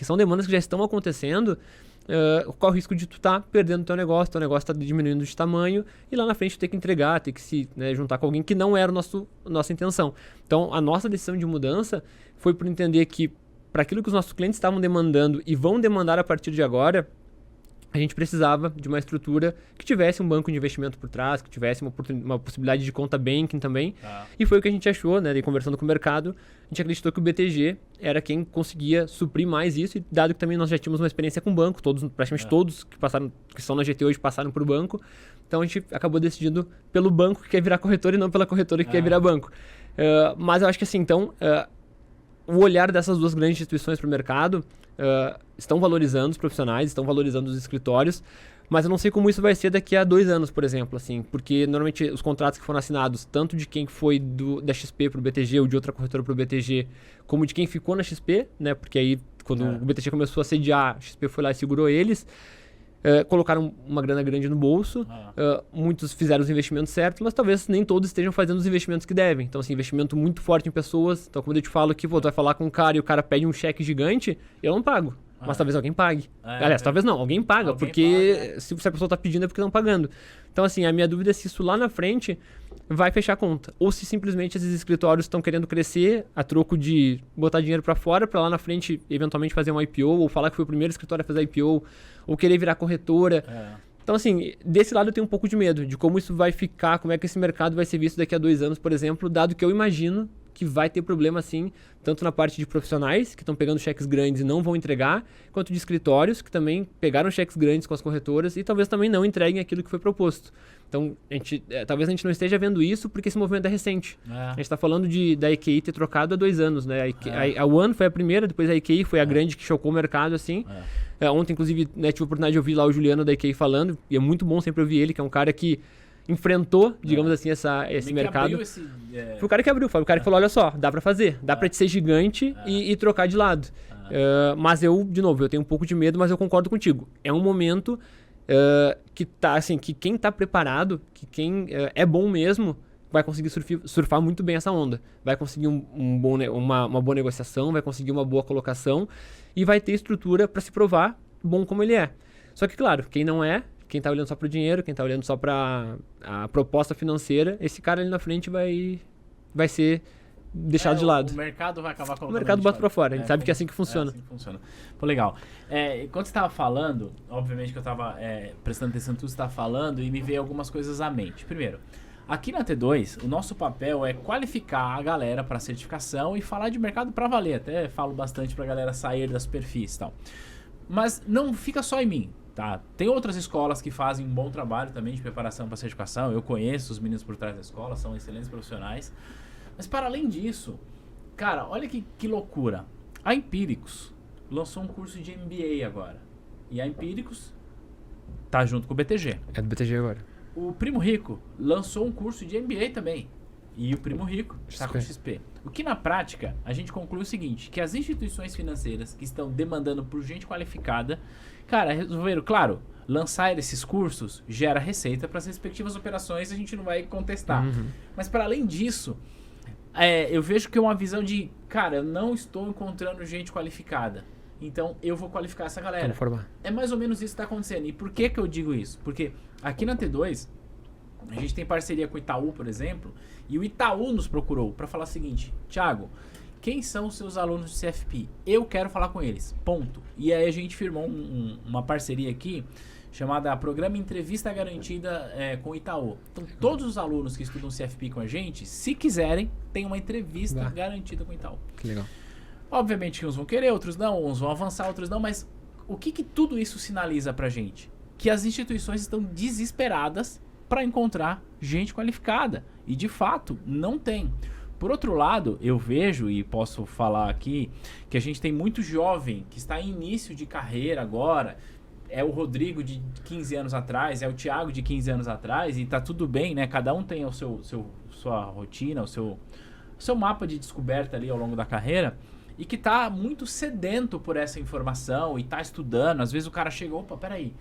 são demandas que já estão acontecendo, qual o risco de tu tá perdendo teu negócio tá diminuindo de tamanho e lá na frente ter que entregar, ter que se juntar com alguém que não era nossa intenção. Então, a nossa decisão de mudança foi por entender que para aquilo que os nossos clientes estavam demandando e vão demandar a partir de agora, a gente precisava de uma estrutura que tivesse um banco de investimento por trás, que tivesse uma possibilidade de conta banking também. E foi o que a gente achou, né? E conversando com o mercado, a gente acreditou que o BTG era quem conseguia suprir mais isso, e dado que também nós já tínhamos uma experiência com o banco, praticamente todos que estão na GT hoje passaram por banco, então a gente acabou decidindo pelo banco que quer virar corretora e não pela corretora que quer virar banco. Mas eu acho que assim, então, o olhar dessas duas grandes instituições para o mercado estão valorizando os profissionais, estão valorizando os escritórios, mas eu não sei como isso vai ser daqui a 2 anos, por exemplo, assim, porque normalmente os contratos que foram assinados, tanto de quem foi da XP para o BTG ou de outra corretora para o BTG, como de quem ficou na XP, né, porque aí quando o BTG começou a sediar, a XP foi lá e segurou eles, colocaram uma grana grande no bolso, muitos fizeram os investimentos certos, mas talvez nem todos estejam fazendo os investimentos que devem. Então, assim, investimento muito forte em pessoas. Então, quando eu te falo que tu vai falar com um cara e o cara pede um cheque gigante, eu não pago. Mas talvez alguém pague. Aliás, talvez não, alguém paga, porque se a pessoa está pedindo é porque estão pagando. Então, assim, a minha dúvida é se isso lá na frente vai fechar a conta. Ou se simplesmente esses escritórios estão querendo crescer a troco de botar dinheiro para fora, para lá na frente eventualmente fazer um IPO, ou falar que foi o primeiro escritório a fazer IPO, ou querer virar corretora. Então, assim, desse lado eu tenho um pouco de medo de como isso vai ficar, como é que esse mercado vai ser visto daqui a 2 anos, por exemplo, dado que eu imagino que vai ter problema, sim, tanto na parte de profissionais, que estão pegando cheques grandes e não vão entregar, quanto de escritórios, que também pegaram cheques grandes com as corretoras e talvez também não entreguem aquilo que foi proposto. Então, talvez a gente não esteja vendo isso porque esse movimento é recente. A gente está falando da EQI ter trocado há 2 anos, né? A One foi a primeira, depois a EQI foi a grande que chocou o mercado, assim. Ontem, inclusive, tive a oportunidade de ouvir lá o Juliano da EQI falando, e é muito bom sempre ouvir ele, que é um cara que enfrentou, digamos assim, esse mercado. Foi o cara que abriu, foi o cara que falou, olha só, dá pra fazer, dá pra te ser gigante e trocar de lado. Mas de novo, eu tenho um pouco de medo, mas eu concordo contigo. É um momento que tá, assim, que quem tá preparado, que quem é bom mesmo, vai conseguir surfar muito bem essa onda. Vai conseguir uma boa negociação, vai conseguir uma boa colocação e vai ter estrutura para se provar bom como ele é. Só que, claro, quem não é, quem tá olhando só pro dinheiro, quem tá olhando só pra a proposta financeira, esse cara ali na frente vai ser deixado de lado. O mercado vai acabar colocando. O mercado bota pra fora, a gente sabe que é assim que funciona. É assim que funciona. Pô, legal. Quando você tava falando, obviamente que eu tava prestando atenção em tudo que você tava falando e me veio algumas coisas à mente. Primeiro, aqui na T2, o nosso papel é qualificar a galera para certificação e falar de mercado para valer. Até falo bastante pra galera sair das perfis e tal. Mas não fica só em mim. Tá. Tem outras escolas que fazem um bom trabalho também de preparação para certificação. Eu conheço os meninos por trás da escola, são excelentes profissionais. Mas para além disso, cara, olha que loucura. A Empíricos lançou um curso de MBA agora. E a Empíricos tá junto com o BTG. É do BTG agora. O Primo Rico lançou um curso de MBA também. E o Primo Rico está com o XP. O que na prática a gente conclui o seguinte, que as instituições financeiras que estão demandando por gente qualificada, cara, resolveram, claro, lançar esses cursos gera receita para as respectivas operações, a gente não vai contestar. Mas para além disso, eu vejo que é uma visão de, cara, eu não estou encontrando gente qualificada, então eu vou qualificar essa galera. Vamos formar. É mais ou menos isso que está acontecendo. E por que eu digo isso? Porque aqui na T2, a gente tem parceria com o Itaú, por exemplo, e o Itaú nos procurou para falar o seguinte, Thiago, quem são os seus alunos de CFP? Eu quero falar com eles, ponto. E aí a gente firmou uma parceria aqui, chamada Programa Entrevista Garantida com o Itaú. Então todos os alunos que estudam CFP com a gente, se quiserem, tem uma entrevista garantida com o Itaú. Que legal. Obviamente que uns vão querer, outros não, uns vão avançar, outros não, mas o que tudo isso sinaliza pra gente? Que as instituições estão desesperadas para encontrar gente qualificada. E de fato, não tem. Por outro lado, eu vejo e posso falar aqui que a gente tem muito jovem que está em início de carreira agora. É o Rodrigo de 15 anos atrás, é o Thiago de 15 anos atrás, e tá tudo bem, né? Cada um tem sua rotina, o seu mapa de descoberta ali ao longo da carreira, e que tá muito sedento por essa informação e tá estudando. Às vezes o cara chega, opa, peraí,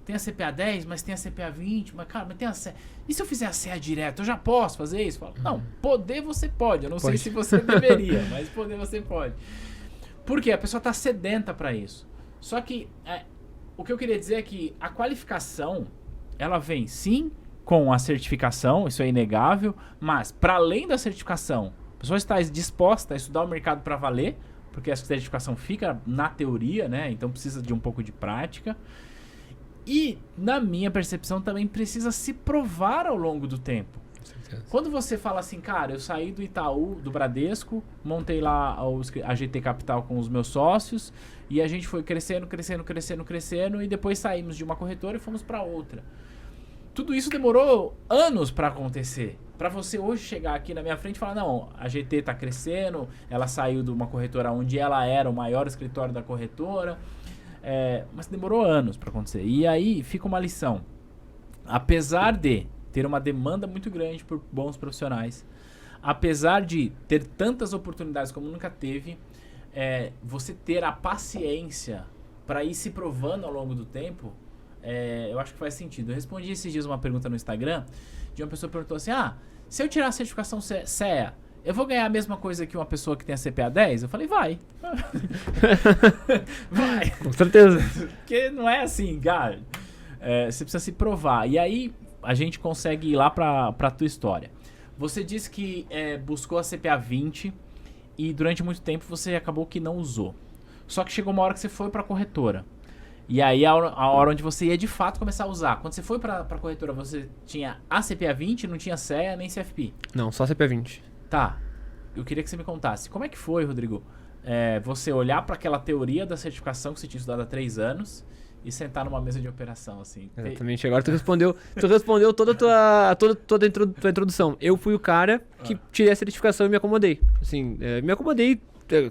tem a CPA 10, mas tem a CPA 20, mas cara, mas tem a CEA. E se eu fizer a CEA direto, eu já posso fazer isso? Falo, não, poder você pode. Eu não sei se você deveria, mas poder você pode. Por quê? A pessoa tá sedenta para isso. Só que o que eu queria dizer é que a qualificação, ela vem sim com a certificação, isso é inegável, mas para além da certificação, a pessoa está disposta a estudar o mercado para valer, porque a certificação fica na teoria, né? Então precisa de um pouco de prática. E, na minha percepção, também precisa se provar ao longo do tempo. Quando você fala assim, cara, eu saí do Itaú, do Bradesco, montei lá a GT Capital com os meus sócios, e a gente foi crescendo, e depois saímos de uma corretora e fomos para outra. Tudo isso demorou anos para acontecer. Para você hoje chegar aqui na minha frente e falar, não, a GT está crescendo, ela saiu de uma corretora onde ela era o maior escritório da corretora, mas demorou anos para acontecer. E aí fica uma lição. Apesar de ter uma demanda muito grande por bons profissionais, apesar de ter tantas oportunidades como nunca teve, você ter a paciência para ir se provando ao longo do tempo, eu acho que faz sentido. Eu respondi esses dias uma pergunta no Instagram de uma pessoa que perguntou assim, se eu tirar a certificação CEA, eu vou ganhar a mesma coisa que uma pessoa que tem a CPA 10? Eu falei, vai. Vai. Com certeza. Porque não é assim, cara. Você precisa se provar. E aí, a gente consegue ir lá pra tua história. Você disse que buscou a CPA 20 e durante muito tempo você acabou que não usou. Só que chegou uma hora que você foi pra corretora. E aí, a hora onde você ia de fato começar a usar. Quando você foi pra corretora, você tinha a CPA 20, não tinha CEA nem CFP? Não, só CPA 20. Tá, eu queria que você me contasse. Como é que foi, Rodrigo, você olhar para aquela teoria da certificação que você tinha estudado há 3 anos e sentar numa mesa de operação, assim? Exatamente, agora tu respondeu toda a tua introdução. Eu fui o cara que tirei a certificação e me acomodei. Assim, me acomodei,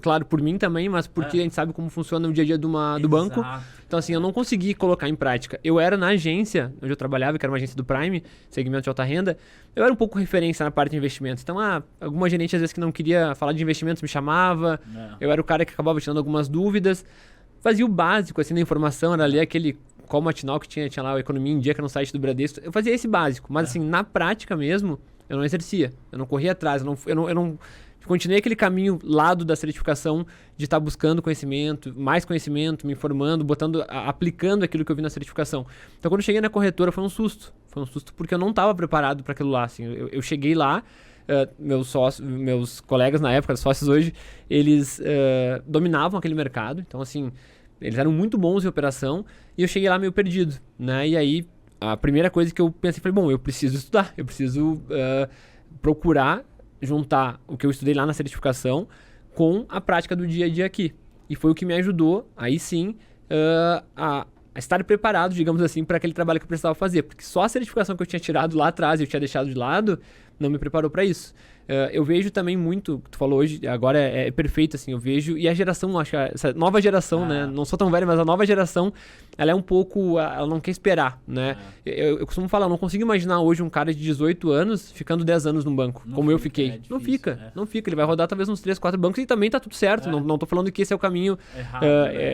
claro, por mim também, mas porque a gente sabe como funciona o dia a dia do banco. Então, assim, eu não consegui colocar em prática. Eu era na agência onde eu trabalhava, que era uma agência do Prime, segmento de alta renda, eu era um pouco referência na parte de investimentos. Então, alguma gerente, às vezes, que não queria falar de investimentos me chamava, eu era o cara que acabava tirando algumas dúvidas, fazia o básico, assim, da informação, era ali aquele call matinal que tinha lá, a Economia em Dia, que era no site do Bradesco, eu fazia esse básico, mas, assim, na prática mesmo, eu não exercia, eu não corria atrás, eu não continuei aquele caminho lado da certificação de estar buscando conhecimento, mais conhecimento, me informando, aplicando aquilo que eu vi na certificação. Então, quando eu cheguei na corretora, foi um susto. Foi um susto porque eu não estava preparado para aquilo lá. Assim. Eu cheguei lá, meus colegas na época, sócios hoje, eles dominavam aquele mercado. Então, assim, eles eram muito bons em operação e eu cheguei lá meio perdido, né? E aí, a primeira coisa que eu pensei foi, bom, eu preciso estudar, eu preciso procurar juntar o que eu estudei lá na certificação com a prática do dia a dia aqui. E foi o que me ajudou, aí sim, a estar preparado, digamos assim, para aquele trabalho que eu precisava fazer. Porque só a certificação que eu tinha tirado lá atrás e eu tinha deixado de lado, não me preparou para isso. Eu vejo também muito, que tu falou hoje, agora é perfeito, assim, eu vejo, e a geração, acho que essa nova geração, né, não sou tão velho, mas a nova geração, ela é um pouco, ela não quer esperar, né, eu costumo falar, eu não consigo imaginar hoje um cara de 18 anos ficando 10 anos num banco, não como eu fiquei, difícil, não fica, ele vai rodar talvez uns 3, 4 bancos e também tá tudo certo, não tô falando que esse é o caminho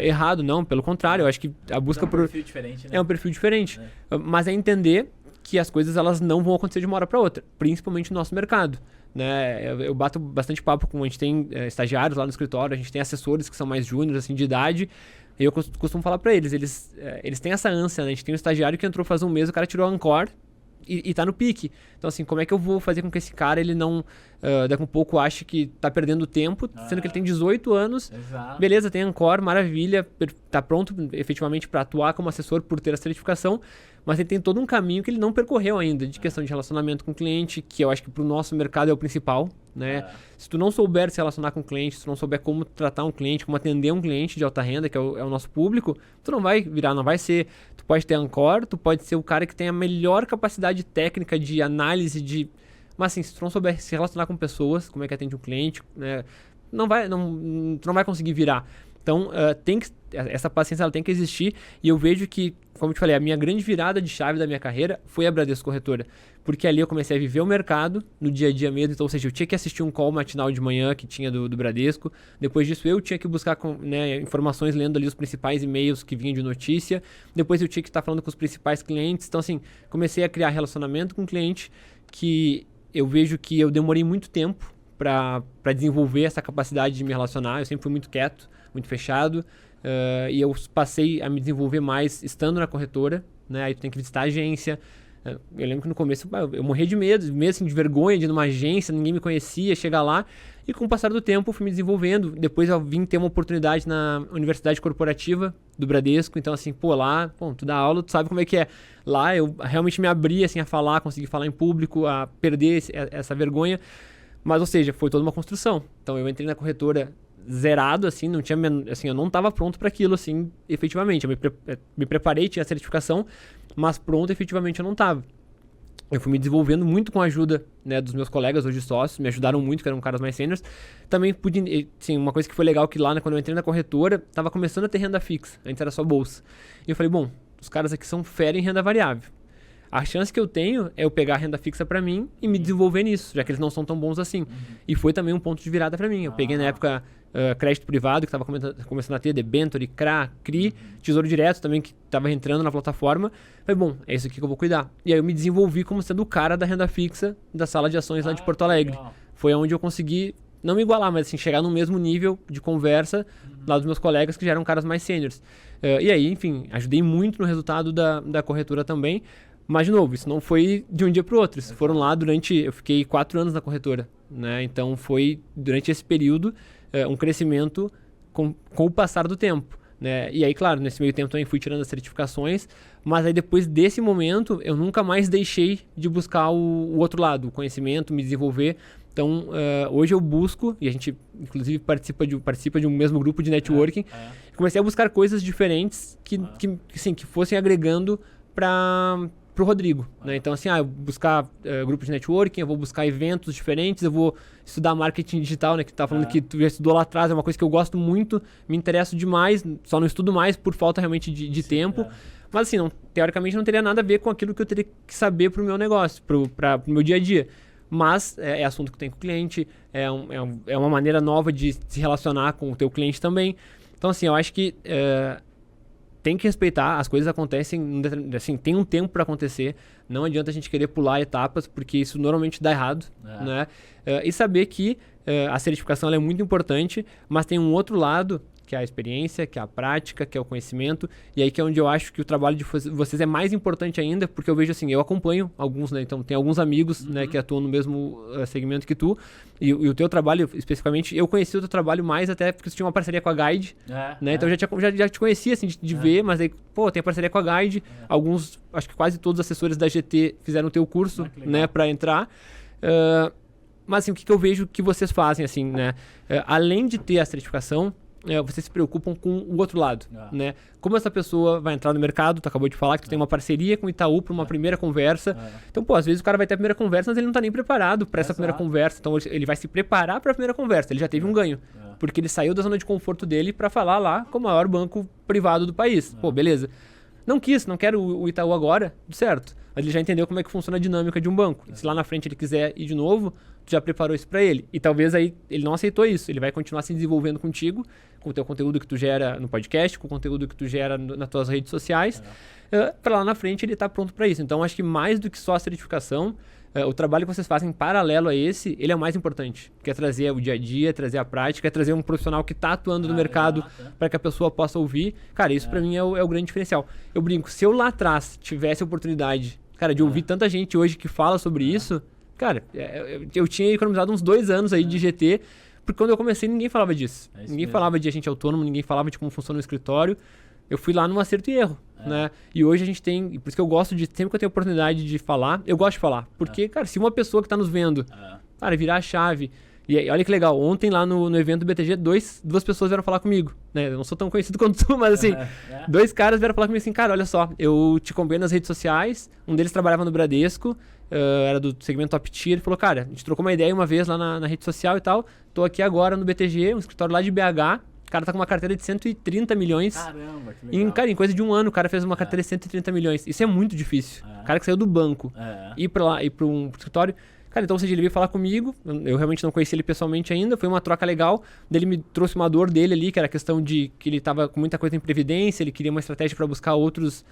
errado, não, pelo contrário, eu acho que a busca por... perfil diferente, né? É um perfil diferente, mas é entender que as coisas elas não vão acontecer de uma hora para outra, principalmente no nosso mercado. Né? Eu bato bastante papo com... A gente tem estagiários lá no escritório, a gente tem assessores que são mais júniores, assim, de idade, e eu costumo falar para eles têm essa ânsia, né? A gente tem um estagiário que entrou faz um mês, o cara tirou a Ancor e tá no pique. Então, assim, como é que eu vou fazer com que esse cara, ele não, daqui a um pouco, ache que tá perdendo tempo, sendo que ele tem 18 anos, beleza, tem Ancor, maravilha, tá pronto efetivamente para atuar como assessor por ter a certificação, mas ele tem todo um caminho que ele não percorreu ainda, de questão de relacionamento com o cliente, que eu acho que pro nosso mercado é o principal, né? Se tu não souber se relacionar com o cliente, se tu não souber como tratar um cliente, como atender um cliente de alta renda, que é o nosso público, tu não vai virar, não vai ser... Tu pode ter Ancor, tu pode ser o cara que tem a melhor capacidade técnica de análise, mas assim, se tu não souber se relacionar com pessoas, como é que atende um cliente, né? Tu não vai conseguir virar. Então, essa paciência ela tem que existir, e eu vejo que, como eu te falei, a minha grande virada de chave da minha carreira foi a Bradesco Corretora, porque ali eu comecei a viver o mercado no dia a dia mesmo, então, ou seja, eu tinha que assistir um call matinal de manhã que tinha do Bradesco, depois disso eu tinha que buscar informações lendo ali os principais e-mails que vinham de notícia, depois eu tinha que estar falando com os principais clientes, então assim, comecei a criar relacionamento com o cliente, que eu vejo que eu demorei muito tempo para desenvolver essa capacidade de me relacionar, eu sempre fui muito quieto, muito fechado, e eu passei a me desenvolver mais estando na corretora, né? Aí tu tem que visitar a agência. Eu lembro que no começo eu morria de medo assim, de vergonha de ir numa agência, ninguém me conhecia, chegar lá, e com o passar do tempo eu fui me desenvolvendo. Depois eu vim ter uma oportunidade na Universidade Corporativa do Bradesco, então assim, tu dá aula, tu sabe como é que é. Lá eu realmente me abri assim, a falar, consegui falar em público, a perder essa vergonha, mas ou seja, foi toda uma construção. Então eu entrei na corretora zerado, assim, não tinha, assim, eu não estava pronto para aquilo, assim, efetivamente. Eu me preparei, tinha a certificação, mas pronto, efetivamente, eu não estava. Eu fui me desenvolvendo muito com a ajuda, né, dos meus colegas hoje sócios, me ajudaram muito, que eram caras mais sêniores. Também pude, assim, uma coisa que foi legal que lá, né, quando eu entrei na corretora, estava começando a ter renda fixa, antes era só bolsa. E eu falei, bom, os caras aqui são fera em renda variável. A chance que eu tenho é eu pegar a renda fixa para mim e me desenvolver nisso, já que eles não são tão bons assim. E foi também um ponto de virada para mim. Eu peguei na época crédito privado, que estava começando a ter, debenture, CRA, CRI, Tesouro Direto também, que estava entrando na plataforma. Falei, bom, é isso aqui que eu vou cuidar. E aí eu me desenvolvi como sendo o cara da renda fixa da sala de ações lá de Porto Alegre. Legal. Foi onde eu consegui, não me igualar, mas assim, chegar no mesmo nível de conversa lá dos meus colegas, que já eram caras mais sêniores. E aí, enfim, ajudei muito no resultado da corretora também. Mas, de novo, isso não foi de um dia para o outro. Isso foram lá eu fiquei 4 anos na corretora, né? Então, foi durante esse período um crescimento com o passar do tempo, né? E aí, claro, nesse meio tempo também fui tirando as certificações, mas aí depois desse momento, eu nunca mais deixei de buscar o outro lado, o conhecimento, me desenvolver. Então, hoje eu busco, e a gente, inclusive, participa de um mesmo grupo de networking, comecei a buscar coisas diferentes que fossem agregando pro Rodrigo, né? Então assim, eu vou buscar grupo de networking, eu vou buscar eventos diferentes, eu vou estudar marketing digital, né? Que tu tá falando que tu já estudou lá atrás, é uma coisa que eu gosto muito, me interesso demais, só não estudo mais por falta realmente de tempo. Mas assim, teoricamente não teria nada a ver com aquilo que eu teria que saber pro meu negócio, pro meu dia a dia. Mas é assunto que tem com o cliente, é uma maneira nova de se relacionar com o teu cliente também. Então assim, eu acho que tem que respeitar, as coisas acontecem, assim, tem um tempo para acontecer, não adianta a gente querer pular etapas, porque isso normalmente dá errado, né? E saber que a certificação ela é muito importante, mas tem um outro lado, que é a experiência, que é a prática, que é o conhecimento, e aí que é onde eu acho que o trabalho de vocês é mais importante ainda, porque eu vejo assim, eu acompanho alguns, né? Então tem alguns amigos, né, que atuam no mesmo segmento que tu, e o teu trabalho, especificamente, eu conheci o teu trabalho mais até porque você tinha uma parceria com a Guide, né? Então eu já te conhecia, assim, de ver, mas aí, tem parceria com a Guide, alguns, acho que quase todos os assessores da GT fizeram o teu curso, né, para entrar. Mas assim, o que eu vejo que vocês fazem, assim, né? Além de ter a certificação, vocês se preocupam com o outro lado, né? Como essa pessoa vai entrar no mercado, tu acabou de falar que tu tem uma parceria com o Itaú para uma primeira conversa. Então, às vezes o cara vai ter a primeira conversa, mas ele não tá nem preparado para essa primeira conversa. Então, ele vai se preparar para a primeira conversa. Ele já teve um ganho, porque ele saiu da zona de conforto dele para falar lá com o maior banco privado do país. Beleza. Não quero o Itaú agora, certo. Mas ele já entendeu como é que funciona a dinâmica de um banco. E se lá na frente ele quiser ir de novo, tu já preparou isso para ele. E talvez aí ele não aceitou isso. Ele vai continuar se desenvolvendo contigo, com o teu conteúdo que tu gera no podcast, com o conteúdo que tu gera nas tuas redes sociais, para lá na frente ele estar pronto para isso. Então, acho que mais do que só a certificação, o trabalho que vocês fazem paralelo a esse, ele é o mais importante. Que é trazer o dia a dia, trazer a prática, é trazer um profissional que está atuando no mercado para que a pessoa possa ouvir. Cara, isso para mim é o grande diferencial. Eu brinco, se eu lá atrás tivesse a oportunidade, cara, de ouvir tanta gente hoje que fala sobre isso, cara, eu tinha economizado uns 2 anos aí de GT, porque quando eu comecei ninguém falava disso. Ninguém falava de agente autônomo, ninguém falava de como funciona o escritório. Eu fui lá num acerto e erro, né? E hoje a gente tem... Por isso que eu gosto de... Sempre que eu tenho oportunidade de falar, eu gosto de falar. Porque, cara, se uma pessoa que está nos vendo cara, virar a chave. E aí, olha que legal, ontem lá no evento do BTG, duas pessoas vieram falar comigo, né? Eu não sou tão conhecido quanto tu, mas assim, dois caras vieram falar comigo assim, cara, olha só, eu te acompanhei nas redes sociais, um deles trabalhava no Bradesco, era do segmento Top Tier, ele falou, cara, a gente trocou uma ideia uma vez lá na rede social e tal, tô aqui agora no BTG, um escritório lá de BH, o cara tá com uma carteira de 130 milhões. Caramba, que legal. Cara, em coisa de um ano, o cara fez uma carteira de 130 milhões. Isso é muito difícil. O cara que saiu do banco, ir pra lá, ir pra um escritório... Cara, então, ou seja, ele veio falar comigo, eu realmente não conheci ele pessoalmente ainda, foi uma troca legal, daí ele me trouxe uma dor dele ali, que era a questão de que ele tava com muita coisa em previdência, ele queria uma estratégia para buscar outros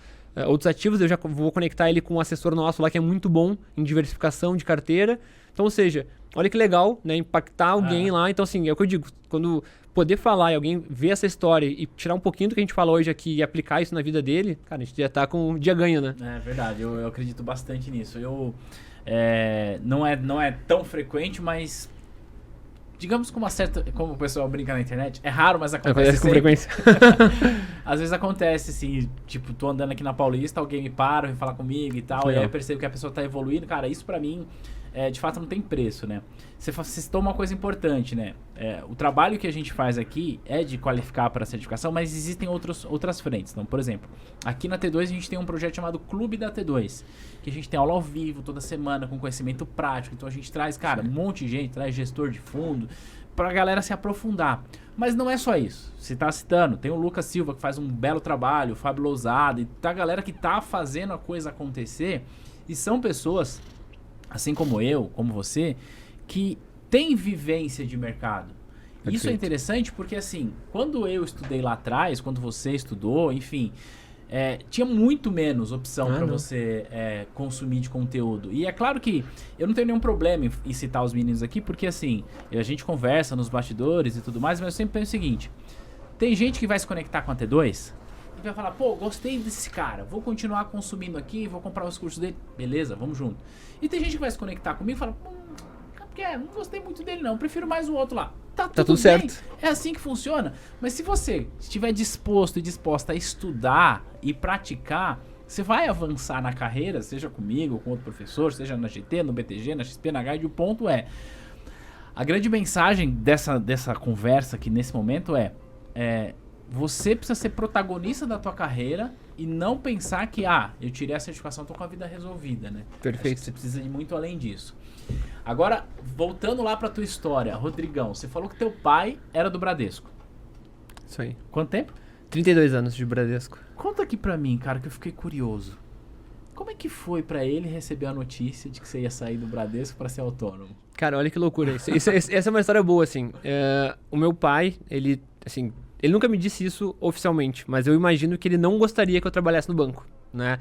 ativos, eu já vou conectar ele com um assessor nosso lá que é muito bom em diversificação de carteira. Então, ou seja, olha que legal, né, impactar alguém lá. Então, assim, é o que eu digo, quando poder falar e alguém ver essa história e tirar um pouquinho do que a gente fala hoje aqui e aplicar isso na vida dele, cara, a gente já tá com um dia ganho, né? É verdade, eu acredito bastante nisso. Não é tão frequente, mas digamos com uma certa, como o pessoal brinca na internet, é raro, mas acontece com frequência. Às vezes acontece assim, tipo, tô andando aqui na Paulista, alguém me para, vem falar comigo e tal, e aí eu percebo que a pessoa tá evoluindo. Cara, isso pra mim, de fato não tem preço, né? Você citou uma coisa importante, né? O trabalho que a gente faz aqui é de qualificar para a certificação, mas existem outras frentes. Então, por exemplo, aqui na T2 a gente tem um projeto chamado Clube da T2, que a gente tem aula ao vivo toda semana com conhecimento prático. Então a gente traz, cara, um monte de gente, traz gestor de fundo, pra galera se aprofundar. Mas não é só isso. Você tá citando, tem o Lucas Silva que faz um belo trabalho, o Fábio Lousada, e tá a galera que tá fazendo a coisa acontecer, e são pessoas, assim como eu, como você, que tem vivência de mercado. Perfeito. Isso é interessante porque, assim, quando eu estudei lá atrás, quando você estudou, enfim, tinha muito menos opção para você consumir de conteúdo. E é claro que eu não tenho nenhum problema em citar os meninos aqui, porque, assim, a gente conversa nos bastidores e tudo mais, mas eu sempre penso o seguinte, tem gente que vai se conectar com a T2 e vai falar, pô, gostei desse cara, vou continuar consumindo aqui, vou comprar os cursos dele, beleza, vamos junto. E tem gente que vai se conectar comigo e fala, não gostei muito dele não, prefiro mais o outro lá. Tá tudo bem, certo. É assim que funciona. Mas se você estiver disposto e disposta a estudar e praticar, você vai avançar na carreira, seja comigo, com outro professor, seja na GT, no BTG, na XP, na Guide. O ponto é, a grande mensagem dessa conversa aqui nesse momento você precisa ser protagonista da tua carreira e não pensar que, eu tirei a certificação, tô com a vida resolvida, né? Perfeito. Acho que você precisa ir muito além disso. Agora, voltando lá pra tua história, Rodrigão, você falou que teu pai era do Bradesco. Isso aí. Quanto tempo? 32 anos de Bradesco. Conta aqui pra mim, cara, que eu fiquei curioso. Como é que foi pra ele receber a notícia de que você ia sair do Bradesco pra ser autônomo? Cara, olha que loucura. Essa é uma história boa, assim. O meu pai, ele nunca me disse isso oficialmente, mas eu imagino que ele não gostaria que eu trabalhasse no banco, né?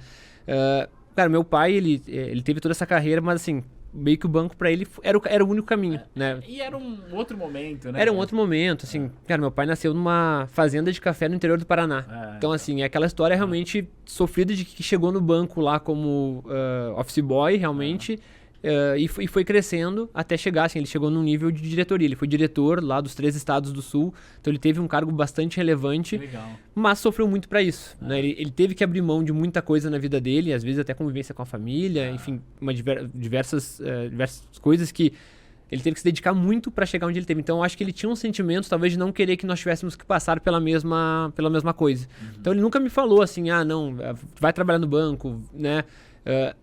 Cara, meu pai, ele teve toda essa carreira, mas assim, meio que o banco pra ele era o único caminho, né? E era um outro momento, né? Era um outro momento, assim. Cara, meu pai nasceu numa fazenda de café no interior do Paraná. Então, assim, é aquela história realmente sofrida de que chegou no banco lá como office boy, realmente, e foi crescendo até chegar, assim, ele chegou num nível de diretoria. Ele foi diretor lá dos 3 estados do Sul, então ele teve um cargo bastante relevante, mas sofreu muito pra isso, né? Ele teve que abrir mão de muita coisa na vida dele, às vezes até convivência com a família, enfim, diversas coisas que ele teve que se dedicar muito pra chegar onde ele teve. Então eu acho que ele tinha um sentimento, talvez, de não querer que nós tivéssemos que passar pela mesma coisa. Então ele nunca me falou assim, não, vai trabalhar no banco, né?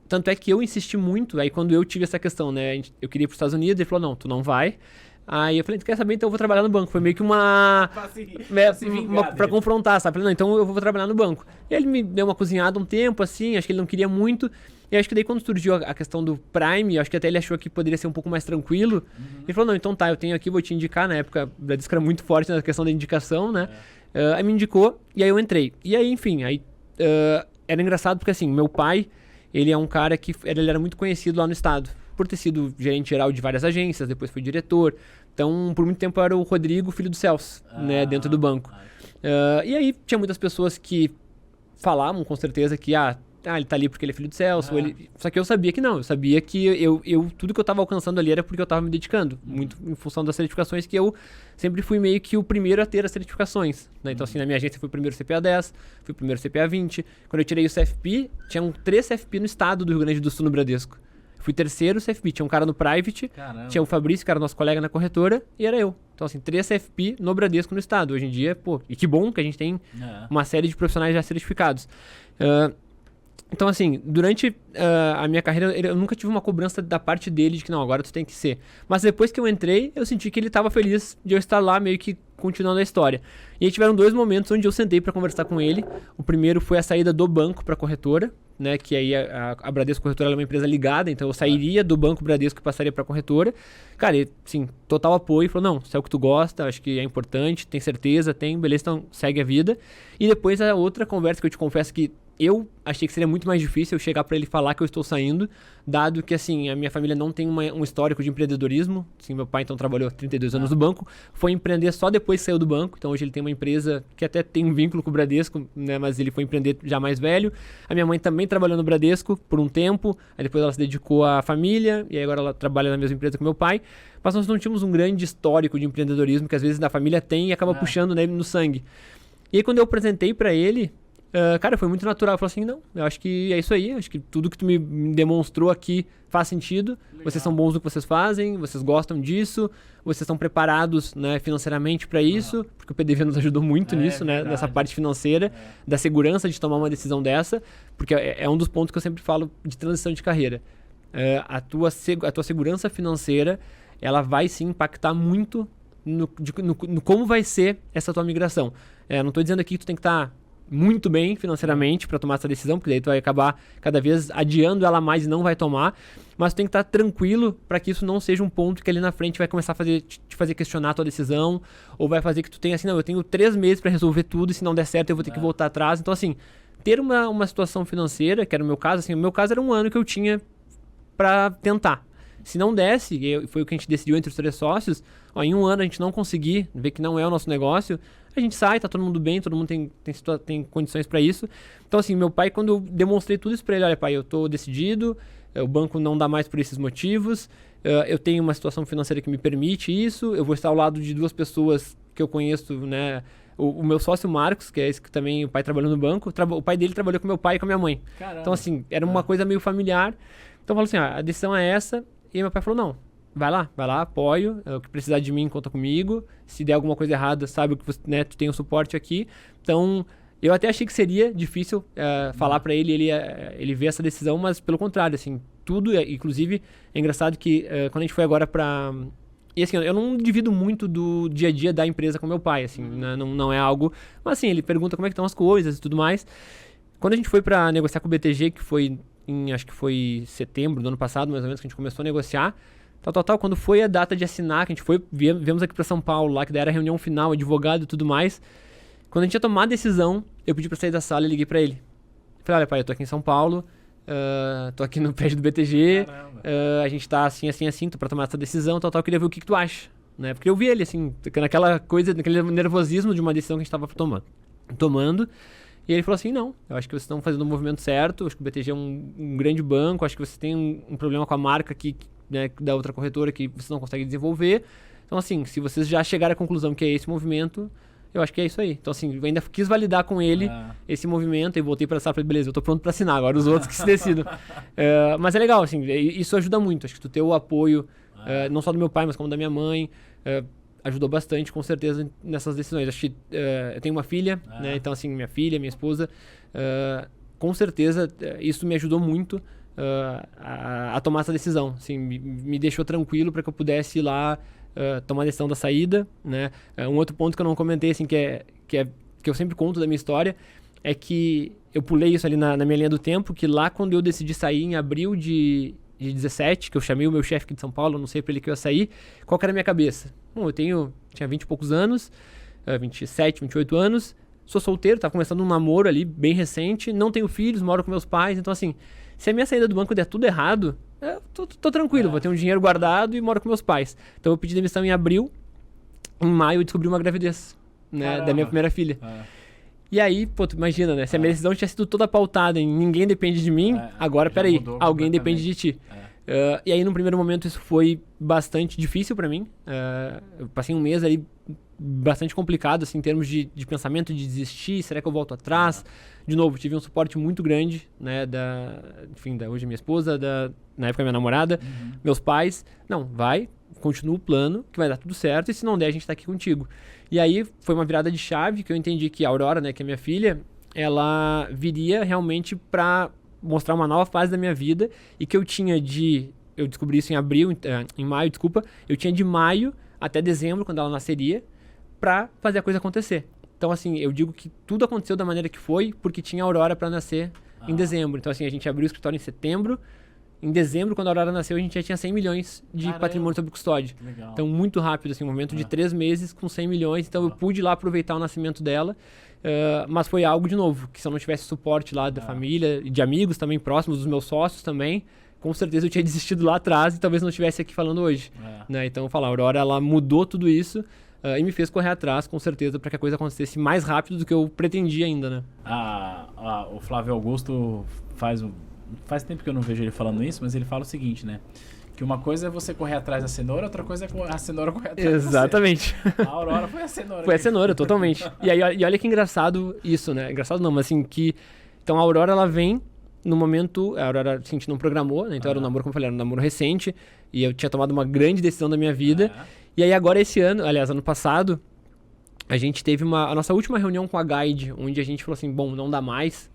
Tanto é que eu insisti muito, aí quando eu tive essa questão, né, eu queria ir para os Estados Unidos, ele falou, não, tu não vai. Aí eu falei, tu quer saber, então eu vou trabalhar no banco. Foi meio que pra confrontar, sabe? Falei, não, então eu vou trabalhar no banco. E ele me deu uma cozinhada um tempo, assim, acho que ele não queria muito. E acho que daí quando surgiu a questão do Prime, acho que até ele achou que poderia ser um pouco mais tranquilo. Ele falou, não, então tá, eu tenho aqui, vou te indicar. Na época, o Bradesco era muito forte na questão da indicação, né? Aí me indicou, e aí eu entrei. E aí, enfim, era engraçado porque, assim, meu pai, ele é um cara que ele era muito conhecido lá no estado, por ter sido gerente geral de várias agências, depois foi diretor. Então, por muito tempo, era o Rodrigo, filho do Celso, né, dentro do banco. E aí, tinha muitas pessoas que falavam, com certeza, que, ele tá ali porque ele é filho do Celso. Só que eu sabia que não, eu sabia que tudo que eu tava alcançando ali era porque eu tava me dedicando, muito em função das certificações, que eu sempre fui meio que o primeiro a ter as certificações, né? Então, assim, na minha agência fui o primeiro CPA 10, fui o primeiro CPA 20. Quando eu tirei o CFP, tinham 3 CFP no estado do Rio Grande do Sul, no Bradesco. Fui terceiro CFP. Tinha um cara no private, Caramba. tinha o Fabrício, que era nosso colega na corretora, e era eu. Então, assim, 3 CFP no Bradesco no estado. Hoje em dia, pô, e que bom que a gente tem uma série de profissionais já certificados. Então, assim, durante a minha carreira, eu nunca tive uma cobrança da parte dele de que, não, agora tu tem que ser. Mas depois que eu entrei, eu senti que ele estava feliz de eu estar lá, meio que continuando a história. E aí tiveram 2 momentos onde eu sentei para conversar com ele. O primeiro foi a saída do banco para a corretora, né, que aí a Bradesco Corretora é uma empresa ligada, então eu sairia do banco Bradesco e passaria para a corretora. Cara, ele, assim, total apoio, falou, não, se é o que tu gosta, acho que é importante, tem certeza, tem, beleza, então segue a vida. E depois a outra conversa que eu te confesso que eu achei que seria muito mais difícil eu chegar para ele falar que eu estou saindo, dado que, assim, a minha família não tem um histórico de empreendedorismo. Assim, meu pai, então, trabalhou 32 anos no banco, foi empreender só depois que saiu do banco. Então, hoje ele tem uma empresa que até tem um vínculo com o Bradesco, né, mas ele foi empreender já mais velho. A minha mãe também trabalhou no Bradesco por um tempo, aí depois ela se dedicou à família, e aí agora ela trabalha na mesma empresa que meu pai. Mas nós não tínhamos um grande histórico de empreendedorismo, que às vezes a família tem e acaba puxando, né, no sangue. E aí, quando eu apresentei para ele, cara, foi muito natural. Eu falei assim, não, eu acho que é isso aí. Acho que tudo que tu me demonstrou aqui faz sentido. Legal. Vocês são bons no que vocês fazem, vocês gostam disso, vocês estão preparados, né, financeiramente para isso, porque o PDV nos ajudou muito nisso, né, nessa parte financeira, da segurança de tomar uma decisão dessa, porque é um dos pontos que eu sempre falo de transição de carreira. A tua segurança financeira, ela vai sim impactar muito no como vai ser essa tua migração. Não estou dizendo aqui que tu tem que estar muito bem financeiramente para tomar essa decisão, porque daí tu vai acabar cada vez adiando ela mais e não vai tomar, mas tu tem que estar tranquilo para que isso não seja um ponto que ali na frente vai começar a te fazer questionar a tua decisão, ou vai fazer que tu tenha assim, não, eu tenho 3 meses para resolver tudo e se não der certo eu vou ter que voltar atrás. Então, assim, ter uma situação financeira, que era o meu caso, assim, o meu caso era 1 ano que eu tinha para tentar. Se não desse, foi o que a gente decidiu entre os 3 sócios, em 1 ano a gente não conseguir, ver que não é o nosso negócio, a gente sai, tá todo mundo bem, todo mundo tem condições para isso. Então, assim, meu pai, quando eu demonstrei tudo isso para ele, olha, pai, eu tô decidido, o banco não dá mais por esses motivos, eu tenho uma situação financeira que me permite isso, eu vou estar ao lado de 2 pessoas que eu conheço, né, o meu sócio Marcos, que é esse que também o pai trabalhou no banco, o pai dele trabalhou com meu pai e com a minha mãe. Caramba. Então, assim, era uma coisa meio familiar. Então, eu falo assim, a decisão é essa, e meu pai falou, não, vai lá, apoio, o que precisar de mim, conta comigo, se der alguma coisa errada, sabe que você, né, tu tem o suporte aqui. Então, eu até achei que seria difícil falar pra ele ver essa decisão, mas pelo contrário, assim, tudo, inclusive, é engraçado que quando a gente foi agora pra... E assim, eu não divido muito do dia a dia da empresa com meu pai, assim, né, não é algo... Mas assim, ele pergunta como é que estão as coisas e tudo mais. Quando a gente foi pra negociar com o BTG, que foi acho que foi setembro do ano passado, mais ou menos, que a gente começou a negociar, quando foi a data de assinar, que a gente foi, viemos aqui pra São Paulo, lá que daí era a reunião final, advogado e tudo mais, quando a gente ia tomar a decisão, eu pedi pra sair da sala e liguei pra ele. Falei, olha pai, eu tô aqui em São Paulo, tô aqui no prédio do BTG, a gente tá assim, tô pra tomar essa decisão, eu queria ver o que tu acha, né? Porque eu vi ele, assim, naquela coisa, naquele nervosismo de uma decisão que a gente tava tomando. E ele falou assim, não, eu acho que vocês estão fazendo o movimento certo, acho que o BTG é um grande banco, acho que vocês têm um problema com a marca aqui, né, da outra corretora que vocês não conseguem desenvolver. Então, assim, se vocês já chegarem à conclusão que é esse movimento, eu acho que é isso aí. Então, assim, eu ainda quis validar com ele esse movimento e voltei para a sala e falei, beleza, eu tô pronto para assinar, agora os outros que se decidam. Mas é legal, assim, isso ajuda muito. Acho que tu ter o apoio, não só do meu pai, mas como da minha mãe, ajudou bastante, com certeza, nessas decisões. Acho que eu tenho uma filha, né? Então, assim, minha filha, minha esposa, com certeza, isso me ajudou muito a tomar essa decisão. Assim, me deixou tranquilo para que eu pudesse ir lá tomar a decisão da saída, né? Um outro ponto que eu não comentei, assim, que eu sempre conto da minha história, é que eu pulei isso ali na minha linha do tempo, que lá quando eu decidi sair em abril de 17, que eu chamei o meu chefe aqui de São Paulo, não sei pra ele que eu ia sair, qual que era a minha cabeça? Bom, eu tinha 20 e poucos anos, 27, 28 anos, sou solteiro, tava começando um namoro ali, bem recente, não tenho filhos, moro com meus pais, então assim, se a minha saída do banco der tudo errado, eu tô tranquilo, vou ter um dinheiro guardado e moro com meus pais. Então eu pedi demissão em abril, em maio eu descobri uma gravidez, né, da minha primeira filha. E aí, pô, tu imagina, né? Se a minha decisão tinha sido toda pautada em ninguém depende de mim, agora, peraí, alguém depende de ti. E aí, no primeiro momento, isso foi bastante difícil pra mim. Eu passei um mês ali bastante complicado, assim, em termos de pensamento, de desistir, será que eu volto atrás? De novo, tive um suporte muito grande, né, enfim, hoje minha esposa, na época minha namorada, meus pais. Não, continua o plano, que vai dar tudo certo, e se não der, a gente tá aqui contigo. E aí, foi uma virada de chave, que eu entendi que a Aurora, né, que é minha filha, ela viria realmente pra mostrar uma nova fase da minha vida, e que eu descobri isso em maio, eu tinha de maio até dezembro, quando ela nasceria, pra fazer a coisa acontecer. Então, assim, eu digo que tudo aconteceu da maneira que foi, porque tinha a Aurora pra nascer em dezembro. Então, assim, a gente abriu o escritório em setembro. Em dezembro, quando a Aurora nasceu, a gente já tinha 100 milhões de patrimônio sob custódia. Legal. Então, muito rápido, assim, um momento de 3 meses com 100 milhões. Então, eu pude ir lá aproveitar o nascimento dela. Mas foi algo, de novo, que se eu não tivesse suporte lá da família, de amigos também próximos, dos meus sócios também, com certeza eu tinha desistido lá atrás e talvez não estivesse aqui falando hoje. Né? Então, eu falo, a Aurora, ela mudou tudo isso. E me fez correr atrás, com certeza, para que a coisa acontecesse mais rápido do que eu pretendia ainda, né? O Flávio Augusto faz tempo que eu não vejo ele falando isso, mas ele fala o seguinte, né? Que uma coisa é você correr atrás da cenoura, outra coisa é a cenoura correr atrás Exatamente. de você. A Aurora foi a cenoura. Foi a cenoura, totalmente. E olha que engraçado isso, né? Engraçado não, mas assim, então a Aurora, ela vem no momento... A Aurora, assim, a gente não programou, né? Então era um namoro, como eu falei, era um namoro recente, e eu tinha tomado uma grande decisão da minha vida. E aí agora esse ano, aliás, ano passado, a gente teve a nossa última reunião com a Guide, onde a gente falou assim, bom, não dá mais,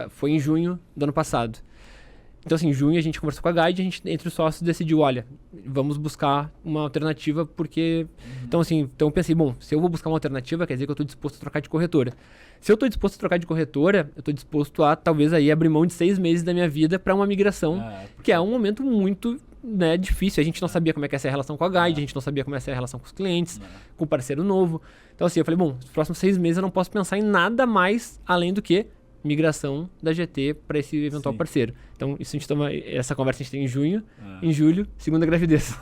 foi em junho do ano passado. Então, assim, em junho a gente conversou com a Guide, a gente, entre os sócios, decidiu, olha, vamos buscar uma alternativa, porque... Então eu pensei, bom, se eu vou buscar uma alternativa, quer dizer que eu estou disposto a trocar de corretora. Se eu estou disposto a trocar de corretora, eu estou disposto a, talvez, aí abrir mão de 6 meses da minha vida para uma migração, que é um momento muito... Né, difícil, a gente não sabia como é que ia ser a relação com a Guide, a gente não sabia como ia ser a relação com os clientes, com o parceiro novo. Então assim, eu falei, bom, nos próximos 6 meses eu não posso pensar em nada mais além do que migração da GT para esse eventual parceiro. Então isso essa conversa a gente tem em junho, em julho, segunda gravidez.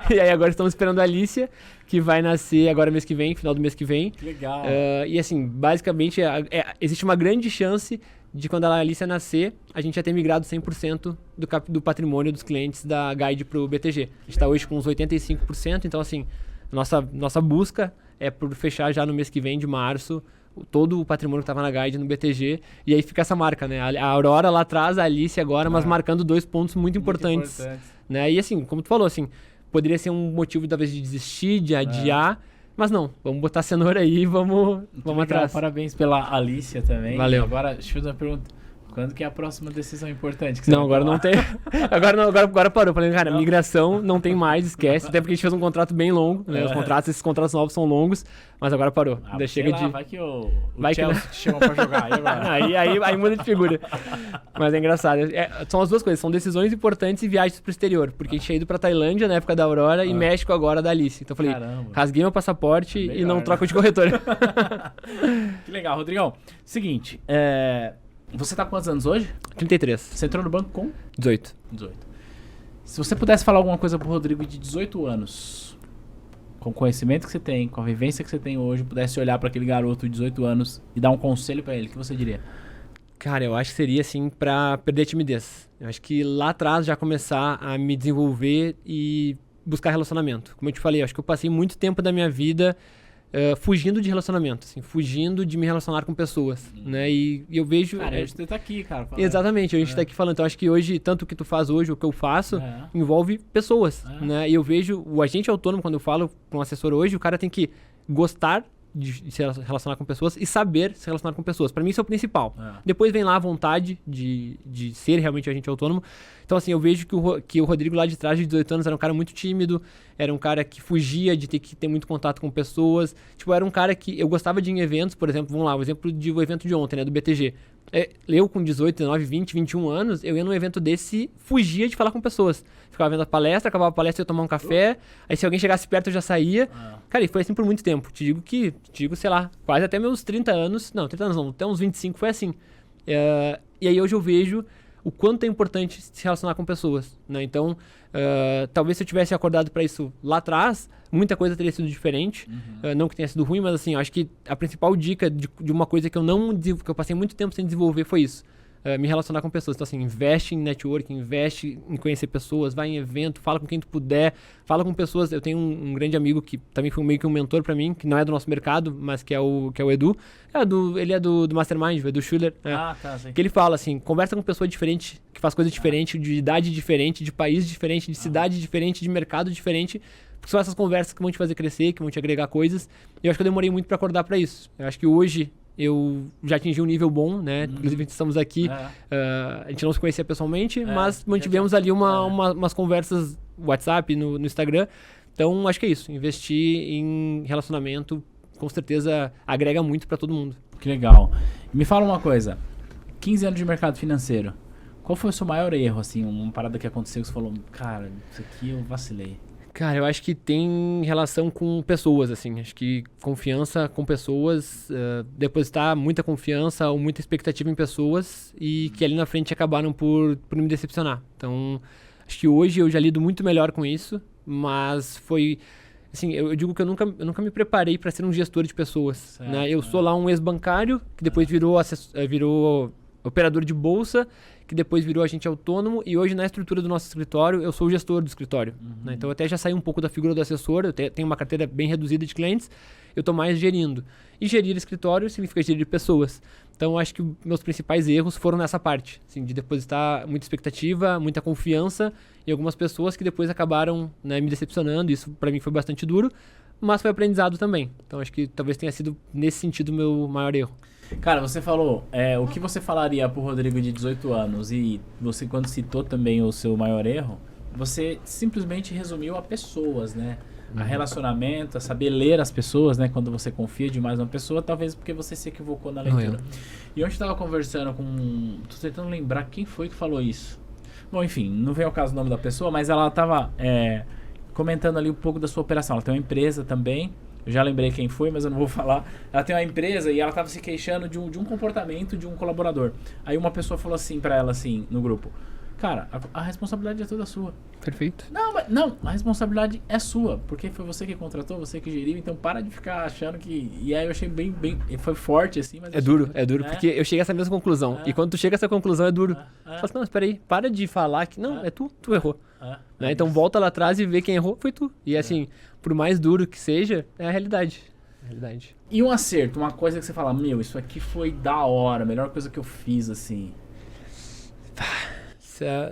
E aí agora estamos esperando a Alicia, que vai nascer agora mês que vem, final do mês que vem. Legal. E assim, basicamente existe uma grande chance de quando a Alicia nascer, a gente já ter migrado 100% do patrimônio dos clientes da Guide para o BTG. A gente está hoje com uns 85%, então assim, nossa busca é por fechar já no mês que vem, de março, todo o patrimônio que estava na Guide no BTG, e aí fica essa marca, né? A Aurora lá atrás, a Alicia agora, mas marcando 2 pontos muito importantes. Né? E assim, como tu falou, assim, poderia ser um motivo talvez de desistir, de adiar, mas não, vamos botar a cenoura aí e vamos atrás. Parabéns pela Alicia também. Valeu. Agora, deixa eu fazer uma pergunta. Quando que é a próxima decisão importante? Que não, agora não tem. Agora parou. Falei, cara, migração não tem mais, esquece. Até porque a gente fez um contrato bem longo, né? Esses contratos novos são longos, mas agora parou. Chega de... Vai que o Chelsea te chamou pra jogar. E agora? aí muda de figura. Mas é engraçado. São as duas coisas, são decisões importantes e viagens pro exterior. Porque a gente tinha ido pra Tailândia na época da Aurora e México agora da Alice. Então eu falei, rasguei meu passaporte e não troco de corretora. Que legal, Rodrigão. Seguinte, você tá com quantos anos hoje? 33. Você entrou no banco com? 18. Se você pudesse falar alguma coisa pro Rodrigo de 18 anos, com o conhecimento que você tem, com a vivência que você tem hoje, pudesse olhar para aquele garoto de 18 anos e dar um conselho para ele, o que você diria? Cara, eu acho que seria assim pra perder a timidez. Eu acho que lá atrás já começar a me desenvolver e buscar relacionamento. Como eu te falei, eu acho que eu passei muito tempo da minha vida fugindo de relacionamento, assim, fugindo de me relacionar com pessoas, né? E eu vejo... Cara, hoje você tá aqui, cara. Exatamente, a gente tá aqui falando. Então, acho que hoje, tanto o que tu faz hoje, o que eu faço, envolve pessoas, né? E eu vejo o agente autônomo, quando eu falo para um assessor hoje, o cara tem que gostar de se relacionar com pessoas e saber se relacionar com pessoas. Para mim isso é o principal. Depois vem lá a vontade de ser realmente agente autônomo. Então assim, eu vejo que o Rodrigo lá de trás de 18 anos era um cara muito tímido, era um cara que fugia de ter que ter muito contato com pessoas. Tipo, era um cara que eu gostava de ir em eventos, por exemplo, vamos lá, o exemplo do evento de ontem, né, do BTG. Eu com 18, 19, 20, 21 anos, eu ia num evento desse e fugia de falar com pessoas. Ficava vendo a palestra, acabava a palestra, eu ia tomar um café, aí se alguém chegasse perto eu já saía. Cara, e foi assim por muito tempo. Te digo, sei lá, quase até meus 30 anos, não, 30 anos não, até uns 25 foi assim. E aí hoje eu vejo o quanto é importante se relacionar com pessoas, né? Então, talvez se eu tivesse acordado para isso lá atrás, muita coisa teria sido diferente. Não que tenha sido ruim, mas assim, eu acho que a principal dica de uma coisa que eu passei muito tempo sem desenvolver foi isso. me relacionar com pessoas. Então, assim, investe em networking, investe em conhecer pessoas, vai em evento, fala com quem tu puder, fala com pessoas. Eu tenho um grande amigo que também foi meio que um mentor pra mim, que não é do nosso mercado, mas que é o Edu. Ele é do Mastermind, o Edu Schuller. Tá, sim. Que ele fala assim, conversa com pessoa diferente, que faz coisa diferente, de idade diferente, de país diferente, de cidade diferente, de mercado diferente. Porque são essas conversas que vão te fazer crescer, que vão te agregar coisas. E eu acho que eu demorei muito pra acordar pra isso. Eu acho que hoje eu já atingi um nível bom, né? Inclusive, estamos aqui, a gente não se conhecia pessoalmente, mas mantivemos ali umas conversas WhatsApp, no Instagram. Então, acho que é isso. Investir em relacionamento, com certeza, agrega muito pra todo mundo. Que legal. Me fala uma coisa. 15 anos de mercado financeiro. Qual foi o seu maior erro, assim? Uma parada que aconteceu que você falou, cara, isso aqui eu vacilei. Cara, eu acho que tem relação com pessoas, assim. Acho que confiança com pessoas, depositar muita confiança ou muita expectativa em pessoas e que ali na frente acabaram por me decepcionar. Então, acho que hoje eu já lido muito melhor com isso, mas foi... Assim, eu digo que eu nunca me preparei para ser um gestor de pessoas, certo, né? Eu sou lá um ex-bancário, que depois virou operador de bolsa, que depois virou agente autônomo, e hoje na estrutura do nosso escritório eu sou o gestor do escritório. Né? Então eu até já saí um pouco da figura do assessor, eu tenho uma carteira bem reduzida de clientes, eu estou mais gerindo. E gerir escritório significa gerir pessoas. Então eu acho que meus principais erros foram nessa parte, assim, de depositar muita expectativa, muita confiança em algumas pessoas que depois acabaram, né, me decepcionando. Isso para mim foi bastante duro, mas foi aprendizado também. Então acho que talvez tenha sido nesse sentido o meu maior erro. Cara, você falou, o que você falaria pro Rodrigo de 18 anos e você quando citou também o seu maior erro, você simplesmente resumiu a pessoas, né? A relacionamento, a saber ler as pessoas, né? Quando você confia demais numa pessoa, talvez porque você se equivocou na leitura. E ontem eu tava conversando com... Tô tentando lembrar quem foi que falou isso. Bom, enfim, não veio ao caso o nome da pessoa, mas ela tava comentando ali um pouco da sua operação. Ela tem uma empresa também. Eu já lembrei quem foi, mas eu não vou falar. Ela tem uma empresa e ela estava se queixando de um comportamento de um colaborador. Aí uma pessoa falou assim pra ela, assim, no grupo: cara, a responsabilidade é toda sua. Perfeito. Não, a responsabilidade é sua, porque foi você que contratou, você que geriu, então para de ficar achando que... E aí eu achei bem foi forte assim, mas... É duro, porque eu cheguei a essa mesma conclusão. E quando tu chega a essa conclusão é duro. Fala assim, não, espera aí, para de falar que... Não, é tu errou. Né? Então volta lá atrás e vê quem errou, foi tu. E assim, por mais duro que seja, é a realidade. E um acerto, uma coisa que você fala, meu, isso aqui foi da hora, a melhor coisa que eu fiz, assim...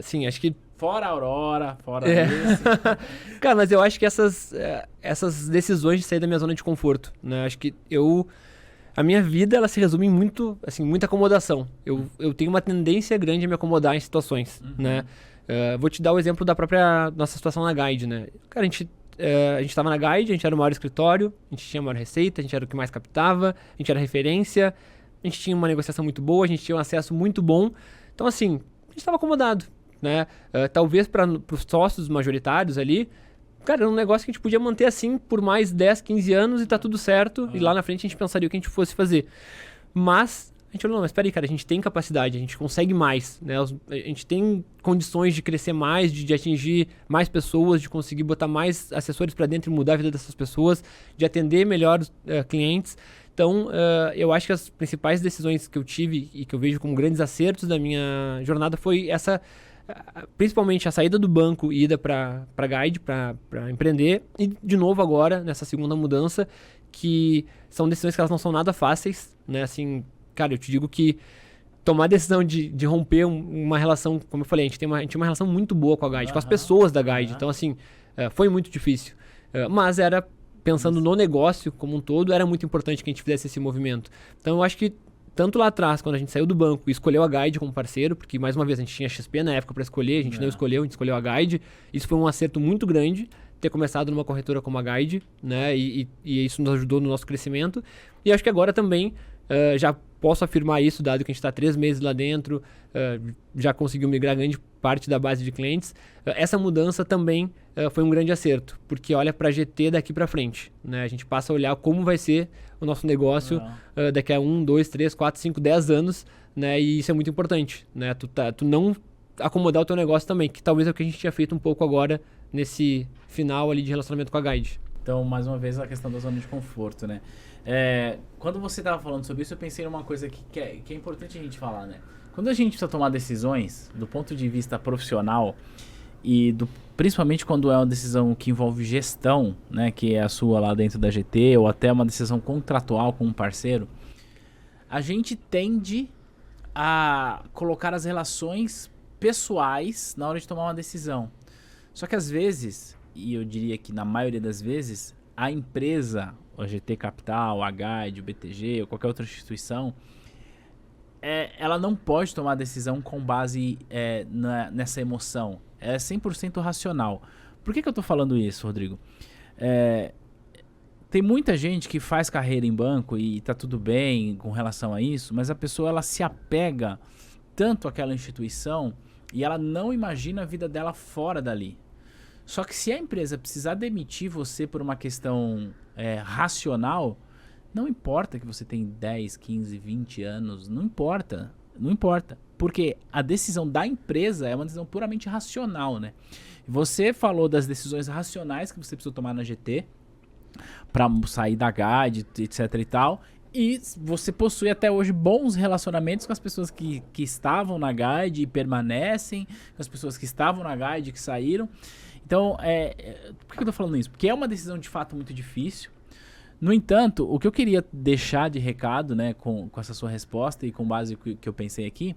Sim, acho que... Fora a Aurora, fora esse... Cara, mas eu acho que essas decisões de sair da minha zona de conforto, né? Acho que a minha vida, ela se resume em muita acomodação. Eu tenho uma tendência grande a me acomodar em situações, né? Vou te dar o exemplo da própria nossa situação na Guide, né? Cara, a gente estava na Guide, a gente era o maior escritório, a gente tinha a maior receita, a gente era o que mais captava, a gente era referência, a gente tinha uma negociação muito boa, a gente tinha um acesso muito bom. Então, assim, a gente estava acomodado, né? Talvez para os sócios majoritários ali, cara, era um negócio que a gente podia manter assim por mais 10, 15 anos e tá tudo certo, e lá na frente a gente pensaria o que a gente fosse fazer. Mas a gente falou, não, mas peraí, cara, a gente tem capacidade, a gente consegue mais, né? A gente tem condições de crescer mais, de atingir mais pessoas, de conseguir botar mais assessores para dentro e mudar a vida dessas pessoas, de atender melhor clientes. Então, eu acho que as principais decisões que eu tive e que eu vejo como grandes acertos da minha jornada foi essa, principalmente a saída do banco e ida para Guide, para empreender, e de novo agora, nessa segunda mudança, que são decisões que elas não são nada fáceis, né? Assim, cara, eu te digo que tomar a decisão de romper uma relação, como eu falei, a gente tinha uma relação muito boa com a Guide, com as pessoas da Guide. Então, assim, foi muito difícil. Mas era, pensando no negócio como um todo, era muito importante que a gente fizesse esse movimento. Então, eu acho que tanto lá atrás, quando a gente saiu do banco e escolheu a Guide como parceiro, porque, mais uma vez, a gente tinha XP na época para escolher, a gente não escolheu, a gente escolheu a Guide. Isso foi um acerto muito grande, ter começado numa corretora como a Guide, né? E isso nos ajudou no nosso crescimento. E acho que agora também já posso afirmar isso, dado que a gente está 3 meses lá dentro, já conseguiu migrar grande parte da base de clientes. Essa mudança também foi um grande acerto, porque olha para a GT daqui para frente, né? A gente passa a olhar como vai ser o nosso negócio daqui a 1, 2, 3, 4, 5, 10 anos, né? E isso é muito importante, né? Tu não acomodar o teu negócio também, que talvez é o que a gente tinha feito um pouco agora nesse final ali de relacionamento com a Guide. Então, mais uma vez, a questão da zona de conforto, né? Quando você estava falando sobre isso, eu pensei numa coisa que é importante a gente falar, né? Quando a gente precisa tomar decisões do ponto de vista profissional e principalmente quando é uma decisão que envolve gestão, né, que é a sua lá dentro da GT, ou até uma decisão contratual com um parceiro, a gente tende a colocar as relações pessoais na hora de tomar uma decisão. Só que às vezes, e eu diria que na maioria das vezes, a empresa, a GT Capital, a Guide, o BTG ou qualquer outra instituição, ela não pode tomar decisão com base nessa emoção. É 100% racional. Por que eu tô falando isso, Rodrigo? Tem muita gente que faz carreira em banco e tá tudo bem com relação a isso, mas a pessoa ela se apega tanto àquela instituição e ela não imagina a vida dela fora dali. Só que se a empresa precisar demitir você por uma questão racional, não importa que você tem 10, 15, 20 anos, não importa. Não importa. Porque a decisão da empresa é uma decisão puramente racional, né? Você falou das decisões racionais que você precisa tomar na GT para sair da Guide, etc e tal. E você possui até hoje bons relacionamentos com as pessoas que estavam na Guide e permanecem, com as pessoas que estavam na Guide e que saíram. Então, por que eu tô falando isso? Porque é uma decisão de fato muito difícil. No entanto, o que eu queria deixar de recado, né, com essa sua resposta e com base no que eu pensei aqui,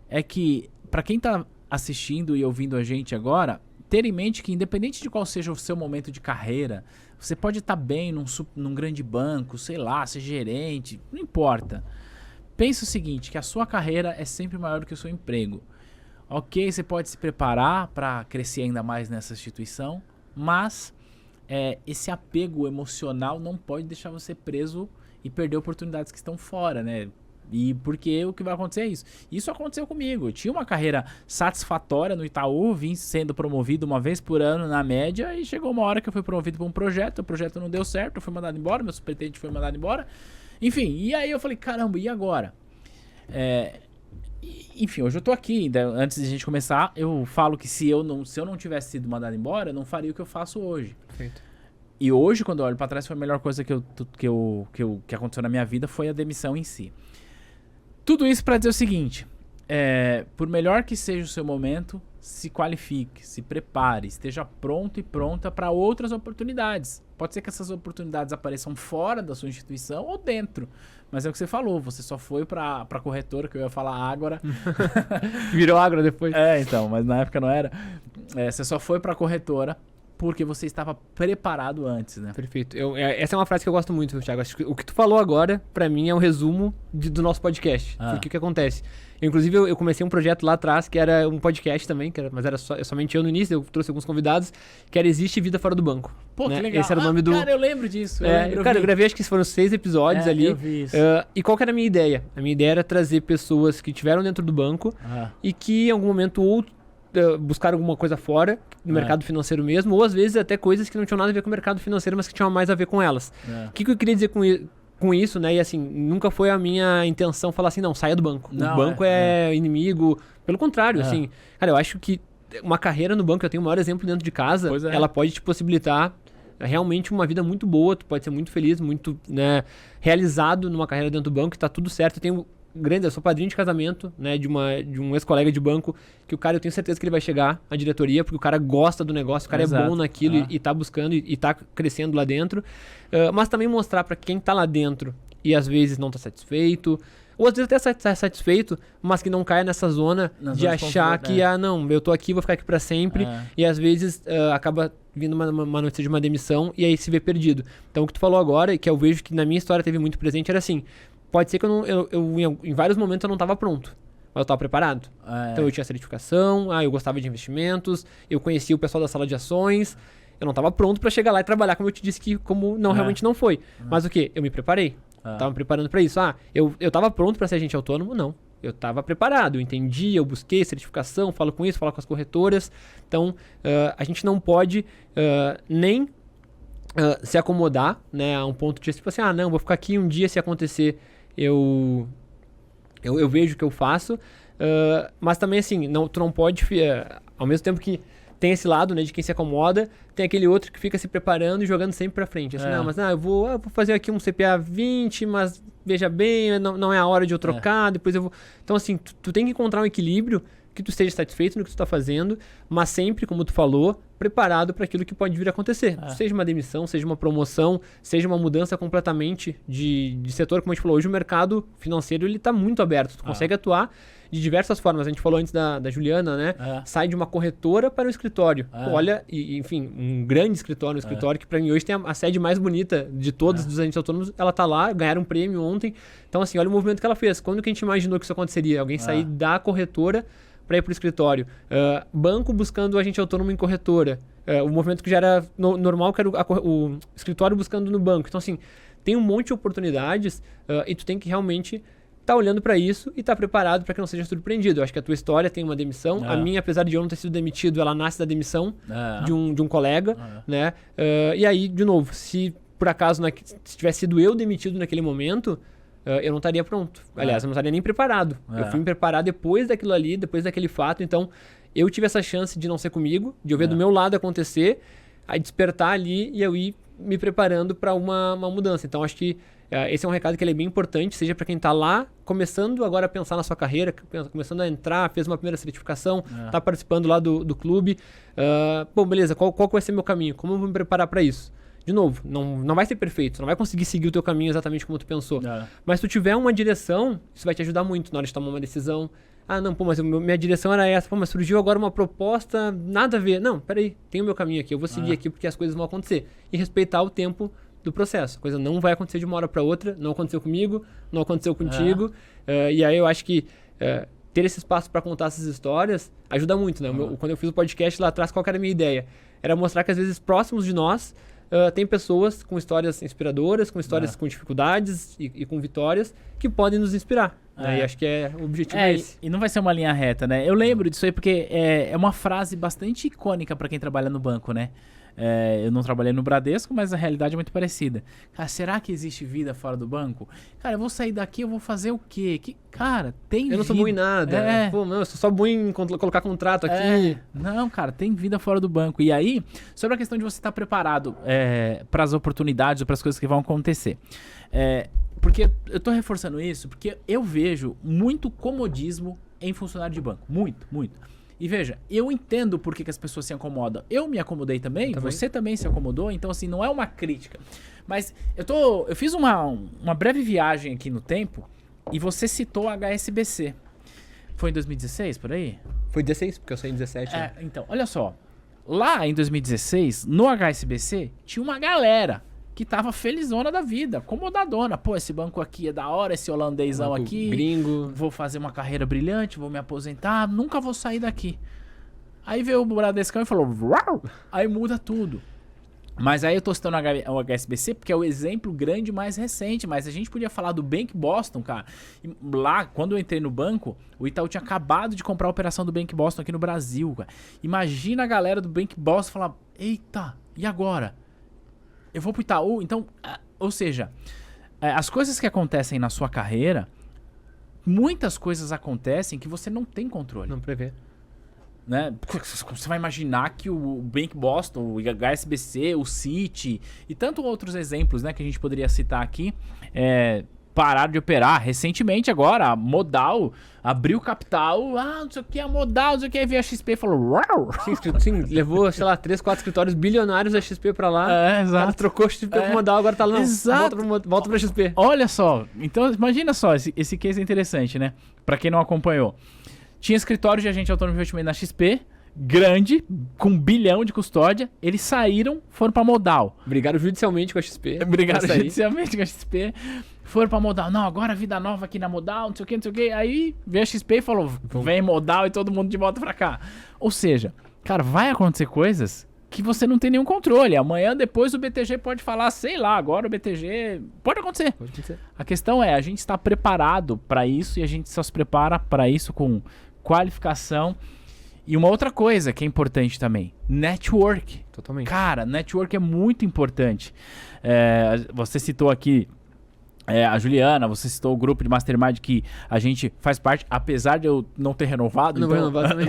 é que para quem está assistindo e ouvindo a gente agora, ter em mente que independente de qual seja o seu momento de carreira, você pode estar bem num grande banco, sei lá, ser gerente, não importa. Pense o seguinte, que a sua carreira é sempre maior do que o seu emprego. Ok, você pode se preparar para crescer ainda mais nessa instituição, mas esse apego emocional não pode deixar você preso e perder oportunidades que estão fora, né? E porque o que vai acontecer é isso. Isso aconteceu comigo. Eu tinha uma carreira satisfatória no Itaú, vim sendo promovido uma vez por ano na média e chegou uma hora que eu fui promovido para um projeto, o projeto não deu certo, eu fui mandado embora, meu superintendente foi mandado embora. Enfim, e aí eu falei, caramba, e agora? Enfim, hoje eu tô aqui. Antes de a gente começar, eu falo que se eu não tivesse sido mandado embora, eu não faria o que eu faço hoje. Perfeito. E hoje, quando eu olho pra trás, foi a melhor coisa que aconteceu na minha vida foi a demissão em si. Tudo isso pra dizer o seguinte, por melhor que seja o seu momento, se qualifique, se prepare, esteja pronto e pronta para outras oportunidades. Pode ser que essas oportunidades apareçam fora da sua instituição ou dentro. Mas é o que você falou, você só foi pra corretora, que eu ia falar Ágora. Virou Ágora depois. Então, mas na época não era. Você só foi pra corretora porque você estava preparado antes, né? Perfeito. Essa é uma frase que eu gosto muito, Thiago. Acho que o que tu falou agora, pra mim, é um resumo do nosso podcast. Porque o que acontece? Inclusive, eu comecei um projeto lá atrás, que era um podcast também, mas era somente eu no início, eu trouxe alguns convidados, que era Existe Vida Fora do Banco. Pô, né? que legal. Esse era o nome do... Cara, eu lembro disso. Eu gravei, acho que foram 6 episódios ali. Eu vi isso. E qual que era a minha ideia? A minha ideia era trazer pessoas que estiveram dentro do banco e que em algum momento buscaram alguma coisa fora, no mercado financeiro mesmo, ou às vezes até coisas que não tinham nada a ver com o mercado financeiro, mas que tinham mais a ver com elas. O que eu queria dizer com isso, né? E assim, nunca foi a minha intenção falar assim, não, saia do banco. O banco é inimigo. Pelo contrário, assim, cara, eu acho que uma carreira no banco, eu tenho o maior exemplo dentro de casa, ela pode te possibilitar realmente uma vida muito boa, tu pode ser muito feliz, muito, né, realizado numa carreira dentro do banco, que tá tudo certo. Eu sou padrinho de casamento, né, de um ex-colega de banco, que o cara, eu tenho certeza que ele vai chegar à diretoria, porque o cara gosta do negócio, o cara é bom naquilo e tá buscando e tá crescendo lá dentro. Mas também mostrar pra quem tá lá dentro e às vezes não tá satisfeito, ou às vezes até tá satisfeito, mas que não caia nessa zona de achar que, não, eu tô aqui, vou ficar aqui pra sempre, e às vezes acaba vindo uma notícia de uma demissão e aí se vê perdido. Então o que tu falou agora, e que eu vejo que na minha história teve muito presente, era assim, pode ser que em vários momentos eu não estava pronto, mas eu estava preparado. Então eu tinha certificação, eu gostava de investimentos, eu conhecia o pessoal da sala de ações, eu não estava pronto para chegar lá e trabalhar, como eu te disse que realmente não foi. Mas o quê? Eu me preparei. Estava me preparando para isso. Eu estava pronto para ser agente autônomo? Não. Eu estava preparado, eu entendi, eu busquei certificação, falo com com as corretoras. Então, a gente não pode nem se acomodar, né, a um ponto de tipo assim, não, vou ficar aqui um dia, se acontecer, eu vejo o que eu faço, mas também assim, tu não pode, ao mesmo tempo que tem esse lado, né, de quem se acomoda, tem aquele outro que fica se preparando e jogando sempre pra frente, assim, mas eu vou fazer aqui um CPA 20, mas veja bem, não é a hora de eu trocar, depois eu vou... Então, assim, tu tem que encontrar um equilíbrio que tu esteja satisfeito no que tu tá fazendo, mas sempre, como tu falou, preparado para aquilo que pode vir a acontecer. Seja uma demissão, seja uma promoção, seja uma mudança completamente de setor, como a gente falou, hoje o mercado financeiro ele tá muito aberto, tu consegue atuar de diversas formas. A gente falou antes da Juliana, né? Sai de uma corretora para um escritório. Pô, olha, enfim, um grande escritório, escritório que para mim hoje tem a sede mais bonita de todos os agentes autônomos, ela tá lá, ganharam um prêmio ontem. Então, assim, olha o movimento que ela fez. Quando que a gente imaginou que isso aconteceria? Alguém sair da corretora para ir para o escritório. Banco buscando agente autônomo em corretora. O movimento que já era normal, que era o escritório buscando no banco. Então, assim, tem um monte de oportunidades e tu tem que realmente estar olhando para isso e estar preparado para que não seja surpreendido. Eu acho que a tua história tem uma demissão. A minha, apesar de eu não ter sido demitido, ela nasce da demissão de um colega. Né? E aí, de novo, se por acaso se tivesse sido eu demitido naquele momento... eu não estaria pronto. Aliás, eu não estaria nem preparado. Eu fui me preparar depois daquilo ali, depois daquele fato. Então, eu tive essa chance de não ser comigo, de eu ver do meu lado acontecer, aí despertar ali e eu ir me preparando para uma mudança. Então, acho que esse é um recado que ele é bem importante, seja para quem está lá, começando agora a pensar na sua carreira, começando a entrar, fez uma primeira certificação, está participando lá do clube. Bom, beleza, qual vai ser meu caminho? Como eu vou me preparar para isso? De novo, não vai ser perfeito, não vai conseguir seguir o teu caminho exatamente como tu pensou. Mas se tu tiver uma direção, isso vai te ajudar muito na hora de tomar uma decisão. Não, pô, mas minha direção era essa. Pô, mas surgiu agora uma proposta, nada a ver. Não, peraí, tem o meu caminho aqui, eu vou seguir aqui porque as coisas vão acontecer. E respeitar o tempo do processo. A coisa não vai acontecer de uma hora para outra, não aconteceu comigo, não aconteceu contigo. E aí eu acho que ter esse espaço para contar essas histórias ajuda muito, né? Quando eu fiz o podcast lá atrás, qual que era a minha ideia? Era mostrar que às vezes próximos de nós, tem pessoas com histórias inspiradoras, com histórias com dificuldades e com vitórias que podem nos inspirar. E acho que o objetivo é esse. E não vai ser uma linha reta, né? Eu lembro disso aí porque é uma frase bastante icônica para quem trabalha no banco, né? Eu não trabalhei no Bradesco, mas a realidade é muito parecida. Cara, será que existe vida fora do banco? Cara, eu vou sair daqui, eu vou fazer o quê? Cara, tem vida. Eu não sou bom em nada. Pô, não, eu sou só bom em colocar contrato aqui. Não, cara, tem vida fora do banco. E aí, sobre a questão de você estar preparado para as oportunidades ou para as coisas que vão acontecer. Porque eu tô reforçando isso porque eu vejo muito comodismo em funcionário de banco. Muito, muito. E veja, eu entendo por que as pessoas se acomodam. Eu me acomodei também, você também se acomodou, então assim, não é uma crítica. Mas eu fiz uma breve viagem aqui no tempo e você citou a HSBC. Foi em 2016, por aí? Foi 16, porque eu saí em 17. Né? Então, olha só. Lá em 2016, no HSBC, tinha uma galera que tava felizona da vida, acomodadona. Pô, esse banco aqui é da hora, esse holandêsão aqui. Gringo. Vou fazer uma carreira brilhante, vou me aposentar, nunca vou sair daqui. Aí veio o Bradescão e falou, uau! Aí muda tudo. Mas aí eu tô citando o HSBC porque é o exemplo grande mais recente, mas a gente podia falar do Bank Boston, cara. E lá, quando eu entrei no banco, o Itaú tinha acabado de comprar a operação do Bank Boston aqui no Brasil, cara. Imagina a galera do Bank Boston falar, eita, e agora? Eu vou pro Itaú? Então, ou seja, as coisas que acontecem na sua carreira, muitas coisas acontecem que você não tem controle. Não prevê. Né? Você vai imaginar que o Bank Boston, o HSBC, o Citi e tantos outros exemplos, né, que a gente poderia citar aqui, pararam de operar. Recentemente agora, a Modal abriu capital, não sei o que, a Modal, não sei o que, aí veio a XP e falou, uau! Sim, levou, sei lá, 3, 4 escritórios bilionários da XP pra lá. Exato. Trocou a XP pro Modal, agora tá lá, exato. Volta pra XP. Olha só, então imagina só, esse case é interessante, né? Pra quem não acompanhou. Tinha escritório de agente autônomo de investimento na XP, grande, com 1 bilhão de custódia. Eles saíram, foram pra Modal. Brigaram judicialmente com a XP. Brigaram judicialmente com a XP. Foram pra Modal. Não, agora vida nova aqui na Modal, não sei o que, não sei o que. Aí veio a XP e falou, vem Modal e todo mundo de volta pra cá. Ou seja, cara, vai acontecer coisas que você não tem nenhum controle. Amanhã, depois, o BTG pode falar, sei lá, agora o BTG... Pode acontecer. Pode acontecer. A questão é, a gente está preparado pra isso e a gente só se prepara pra isso com qualificação. E uma outra coisa que é importante também, network. Totalmente. Cara, network é muito importante. Você citou aqui a Juliana, você citou o grupo de Mastermind que a gente faz parte, apesar de eu não ter renovado. Não vou renovar também.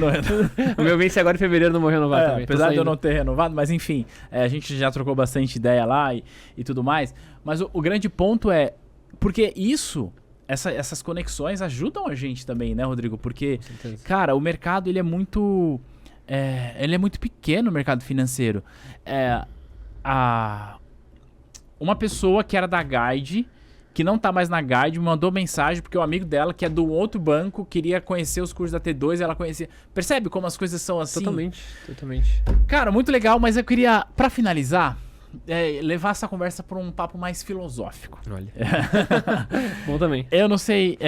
O meu vence agora em fevereiro, não vou renovar também. Apesar de eu não ter renovado, mas enfim, a gente já trocou bastante ideia lá e tudo mais. Mas o grande ponto é, Porque essas conexões ajudam a gente também, né, Rodrigo? Porque, Com certeza. cara, o mercado ele é muito pequeno, o mercado financeiro. Uma pessoa que era da Guide, que não tá mais na Guide, me mandou mensagem porque o amigo dela, que é do outro banco, queria conhecer os cursos da T2 e ela conhecia. Percebe como as coisas são assim? Totalmente. Cara, muito legal, mas eu queria, pra finalizar, levar essa conversa pra um papo mais filosófico. Olha. Bom também. Eu não sei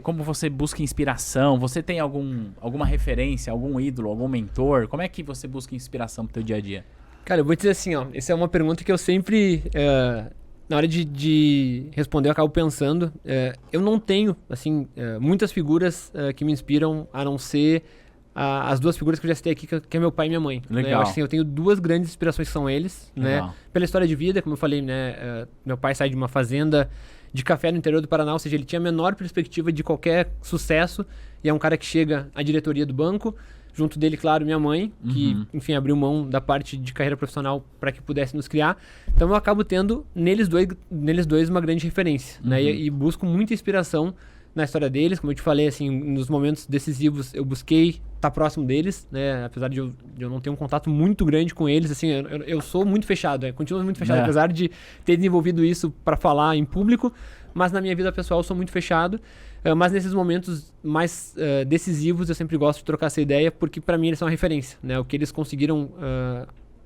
como você busca inspiração. Você tem alguma referência, algum ídolo, algum mentor? Como é que você busca inspiração pro teu dia a dia? Cara, eu vou dizer assim, ó. Essa é uma pergunta que eu sempre, na hora de responder, eu acabo pensando. Eu não tenho, assim, muitas figuras que me inspiram, a não ser as duas figuras que eu já citei aqui, que é meu pai e minha mãe. Legal. Né? Eu acho que eu tenho duas grandes inspirações que são eles, Legal. né? Pela história de vida, como eu falei, né? Meu pai sai de uma fazenda de café no interior do Paraná, ou seja, ele tinha a menor perspectiva de qualquer sucesso, e é um cara que chega à diretoria do banco, junto dele, claro, minha mãe, que, enfim, abriu mão da parte de carreira profissional para que pudesse nos criar. Então eu acabo tendo neles dois uma grande referência, né? E busco muita inspiração na história deles. Como eu te falei, assim, nos momentos decisivos eu busquei estar próximo deles, né? Apesar de eu não ter um contato muito grande com eles, assim, eu sou muito fechado, continuo muito fechado, apesar de ter desenvolvido isso para falar em público, mas na minha vida pessoal eu sou muito fechado. Mas nesses momentos mais decisivos eu sempre gosto de trocar essa ideia, porque para mim eles são uma referência, né? O que eles conseguiram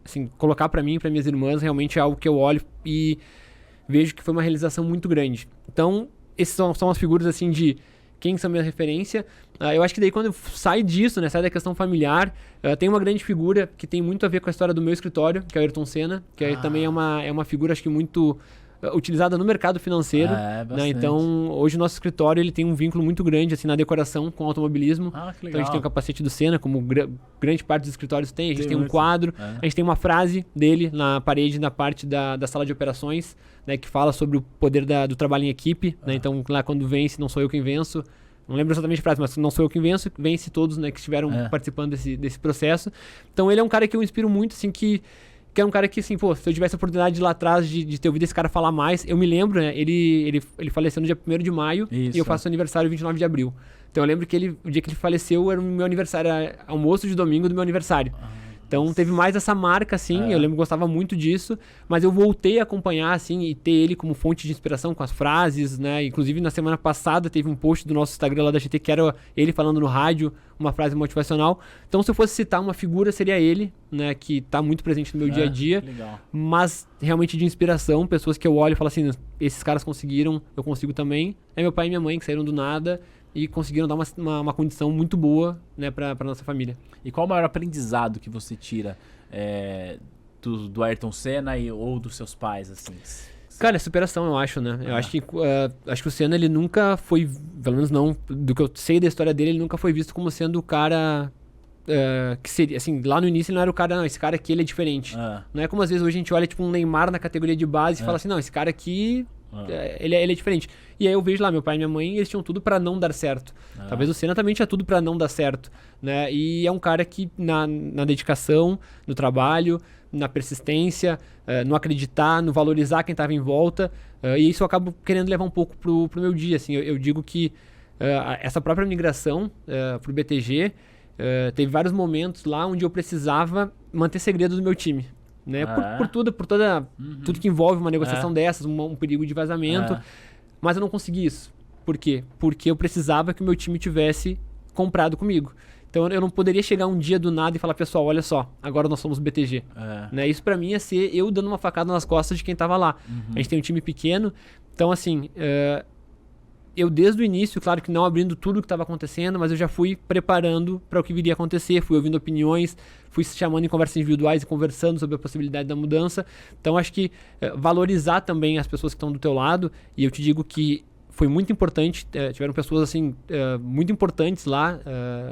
assim, colocar para mim e para minhas irmãs realmente é algo que eu olho e vejo que foi uma realização muito grande. Então, esses são as figuras assim de quem são minha referência. Eu acho que daí quando eu saio disso, né, sai da questão familiar, tem uma grande figura que tem muito a ver com a história do meu escritório, que é o Ayrton Senna, que aí também é uma figura, acho que muito utilizada no mercado financeiro, né? Então, hoje o nosso escritório ele tem um vínculo muito grande assim na decoração com o automobilismo. Que legal. Então a gente tem o capacete do Senna, como grande parte dos escritórios tem. A gente tem um quadro, a gente tem uma frase dele na parede, na parte da sala de operações, né, que fala sobre o poder do trabalho em equipe, né? Então, lá quando vence, não sou eu quem venço. Não lembro exatamente a frase, mas não sou eu quem venço, vence todos, né, que estiveram participando desse processo. Então, ele é um cara que eu inspiro muito, assim, que é um cara que, assim, pô, se eu tivesse a oportunidade de ir lá atrás de ter ouvido esse cara falar mais, eu me lembro, né, ele faleceu no dia 1º de maio. Isso. E eu faço aniversário 29 de abril. Então eu lembro que o dia que ele faleceu era o meu aniversário, era almoço de domingo do meu aniversário. Então teve mais essa marca, assim, eu lembro que gostava muito disso, mas eu voltei a acompanhar, assim, e ter ele como fonte de inspiração com as frases, né? Inclusive na semana passada teve um post do nosso Instagram lá da GT que era ele falando no rádio, uma frase motivacional. Então se eu fosse citar uma figura, seria ele, né? Que tá muito presente no meu dia a dia, legal. Mas realmente de inspiração, pessoas que eu olho e falo assim, esses caras conseguiram, eu consigo também. É meu pai e minha mãe que saíram do nada e conseguiram dar uma condição muito boa, né, pra nossa família. E qual o maior aprendizado que você tira do Ayrton Senna ou dos seus pais, assim? Cara, é superação, eu acho, né? Eu acho que o Senna, ele nunca foi, pelo menos não, do que eu sei da história dele, ele nunca foi visto como sendo o cara que seria, assim, lá no início ele não era o cara, não, esse cara aqui ele é diferente. Não é como às vezes hoje a gente olha tipo um Neymar na categoria de base e fala assim, não, esse cara aqui... Ele é diferente. E aí eu vejo lá, meu pai e minha mãe, eles tinham tudo pra não dar certo. Talvez o Senna também tinha tudo pra não dar certo, né? E é um cara que na dedicação, no trabalho, na persistência, no acreditar, no valorizar quem tava em volta, e isso eu acabo querendo levar um pouco pro meu dia, assim. Eu digo que essa própria migração pro BTG, teve vários momentos lá onde eu precisava manter segredo do meu time. Né? Por tudo que envolve uma negociação dessas, um perigo de vazamento. Mas eu não consegui isso. Por quê? Porque eu precisava que o meu time tivesse comprado comigo. Então eu não poderia chegar um dia do nada e falar, pessoal, olha só, agora nós somos BTG. Né? Isso pra mim ia ser eu dando uma facada nas costas de quem tava lá. A gente tem um time pequeno, então assim... eu desde o início, claro que não abrindo tudo o que estava acontecendo, mas eu já fui preparando para o que viria a acontecer, fui ouvindo opiniões, fui chamando em conversas individuais e conversando sobre a possibilidade da mudança. Então acho que valorizar também as pessoas que estão do teu lado, e eu te digo que foi muito importante, tiveram pessoas assim muito importantes lá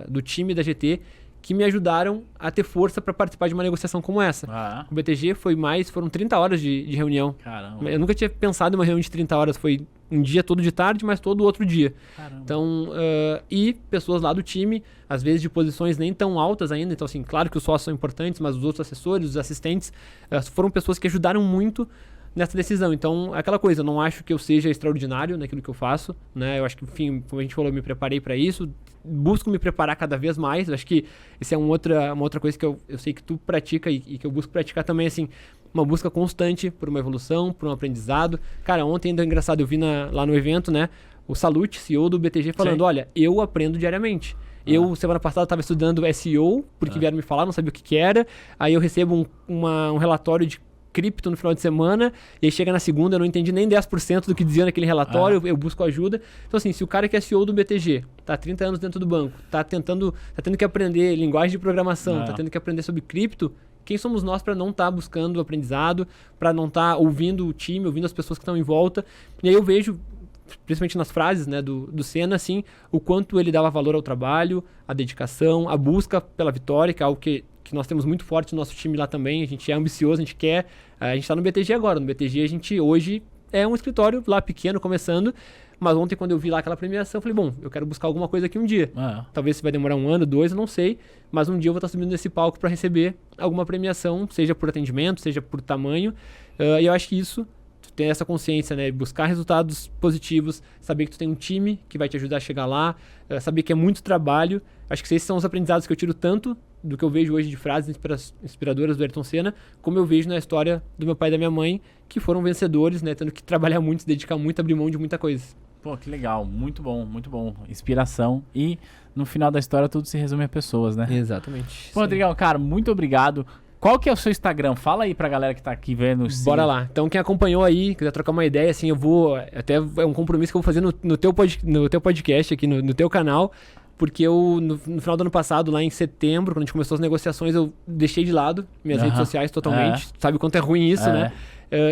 do time da GT que me ajudaram a ter força para participar de uma negociação como essa. O BTG foram 30 horas de reunião. Caramba. Eu nunca tinha pensado em uma reunião de 30 horas, foi um dia todo de tarde, mas todo outro dia. Caramba. Então, e pessoas lá do time, às vezes de posições nem tão altas ainda, então assim, claro que os sócios são importantes, mas os outros assessores, os assistentes, foram pessoas que ajudaram muito nessa decisão. Então, aquela coisa, eu não acho que eu seja extraordinário naquilo que eu faço, né? Eu acho que, enfim, como a gente falou, eu me preparei para isso, busco me preparar cada vez mais. Eu acho que essa é uma outra coisa que eu sei que tu pratica e que eu busco praticar também, assim, uma busca constante por uma evolução, por um aprendizado. Cara, ontem ainda é engraçado, eu vi lá no evento, né, o Salute, CEO do BTG, falando, Sim. olha, eu aprendo diariamente. Eu, semana passada, estava estudando SEO, porque vieram me falar, não sabia o que era. Aí eu recebo um relatório de cripto no final de semana, e aí chega na segunda, eu não entendi nem 10% do que dizia naquele relatório, eu busco ajuda. Então, assim, se o cara que é CEO do BTG, tá há 30 anos dentro do banco, tá tendo que aprender linguagem de programação, tá tendo que aprender sobre cripto, quem somos nós para não estar buscando aprendizado, para não estar ouvindo o time, ouvindo as pessoas que estão em volta? E aí eu vejo, principalmente nas frases, né, do Senna, assim, o quanto ele dava valor ao trabalho, à dedicação, à busca pela vitória, que é algo que nós temos muito forte no nosso time lá também. A gente é ambicioso, a gente quer... A gente tá no BTG agora. No BTG a gente hoje é um escritório lá pequeno, começando, mas ontem quando eu vi lá aquela premiação, eu falei, bom, eu quero buscar alguma coisa aqui um dia. Talvez se vai demorar 1 ano, 2, eu não sei, mas um dia eu vou estar subindo nesse palco para receber alguma premiação, seja por atendimento, seja por tamanho, e eu acho que isso, ter essa consciência, né, buscar resultados positivos, saber que tu tem um time que vai te ajudar a chegar lá, saber que é muito trabalho. Acho que esses são os aprendizados que eu tiro tanto do que eu vejo hoje de frases inspiradoras do Ayrton Senna, como eu vejo na história do meu pai e da minha mãe, que foram vencedores, né, tendo que trabalhar muito, se dedicar muito, abrir mão de muita coisa. Pô, que legal, muito bom, inspiração, e no final da história tudo se resume a pessoas, né? Exatamente. Pô, Rodrigão, cara, muito obrigado. Qual que é o seu Instagram? Fala aí pra galera que tá aqui vendo. Bora lá. Então, quem acompanhou aí, quiser trocar uma ideia, assim, eu vou... Até é um compromisso que eu vou fazer no teu podcast aqui, no teu canal, porque eu, no final do ano passado, lá em setembro, quando a gente começou as negociações, eu deixei de lado minhas redes sociais totalmente. Sabe o quanto é ruim isso, né?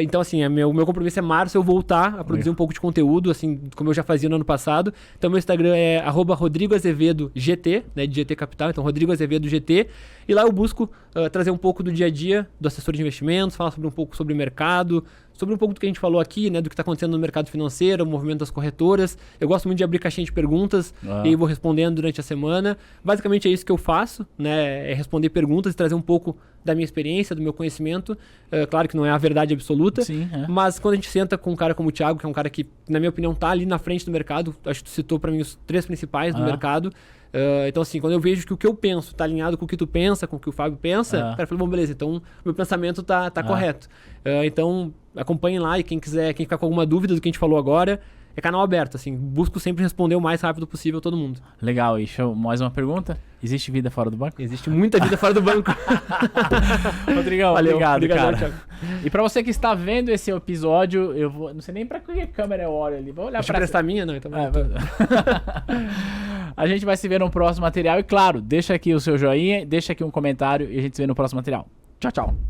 Então, assim, meu compromisso é março eu voltar a produzir um pouco de conteúdo, assim, como eu já fazia no ano passado. Então, meu Instagram é @RodrigoAzevedoGT, né, de GT Capital, então Rodrigo Azevedo GT. E lá eu busco trazer um pouco do dia a dia do assessor de investimentos, falar um pouco sobre o mercado, sobre um pouco do que a gente falou aqui, né, do que está acontecendo no mercado financeiro, o movimento das corretoras. Eu gosto muito de abrir caixinha de perguntas e vou respondendo durante a semana. Basicamente é isso que eu faço, né, é responder perguntas e trazer um pouco da minha experiência, do meu conhecimento. Claro que não é a verdade absoluta, mas quando a gente senta com um cara como o Thiago, que é um cara que, na minha opinião, tá ali na frente do mercado, acho que tu citou para mim os 3 principais do mercado. Então, assim, quando eu vejo que o que eu penso tá alinhado com o que tu pensa, com o que o Fábio pensa, o cara fala, bom, beleza, então meu pensamento tá correto. Então, acompanhem lá, e quem ficar com alguma dúvida do que a gente falou agora, é canal aberto, assim, busco sempre responder o mais rápido possível a todo mundo. Legal, e mais uma pergunta? Existe vida fora do banco? Existe muita vida fora do banco. Rodrigão, valeu, obrigado, cara. Thiago. E pra você que está vendo esse episódio, eu vou... Não sei nem pra que câmera eu olho ali. Vou olhar pra prestar a minha, não? Então a gente vai se ver no próximo material. E claro, deixa aqui o seu joinha, deixa aqui um comentário e a gente se vê no próximo material. Tchau, tchau.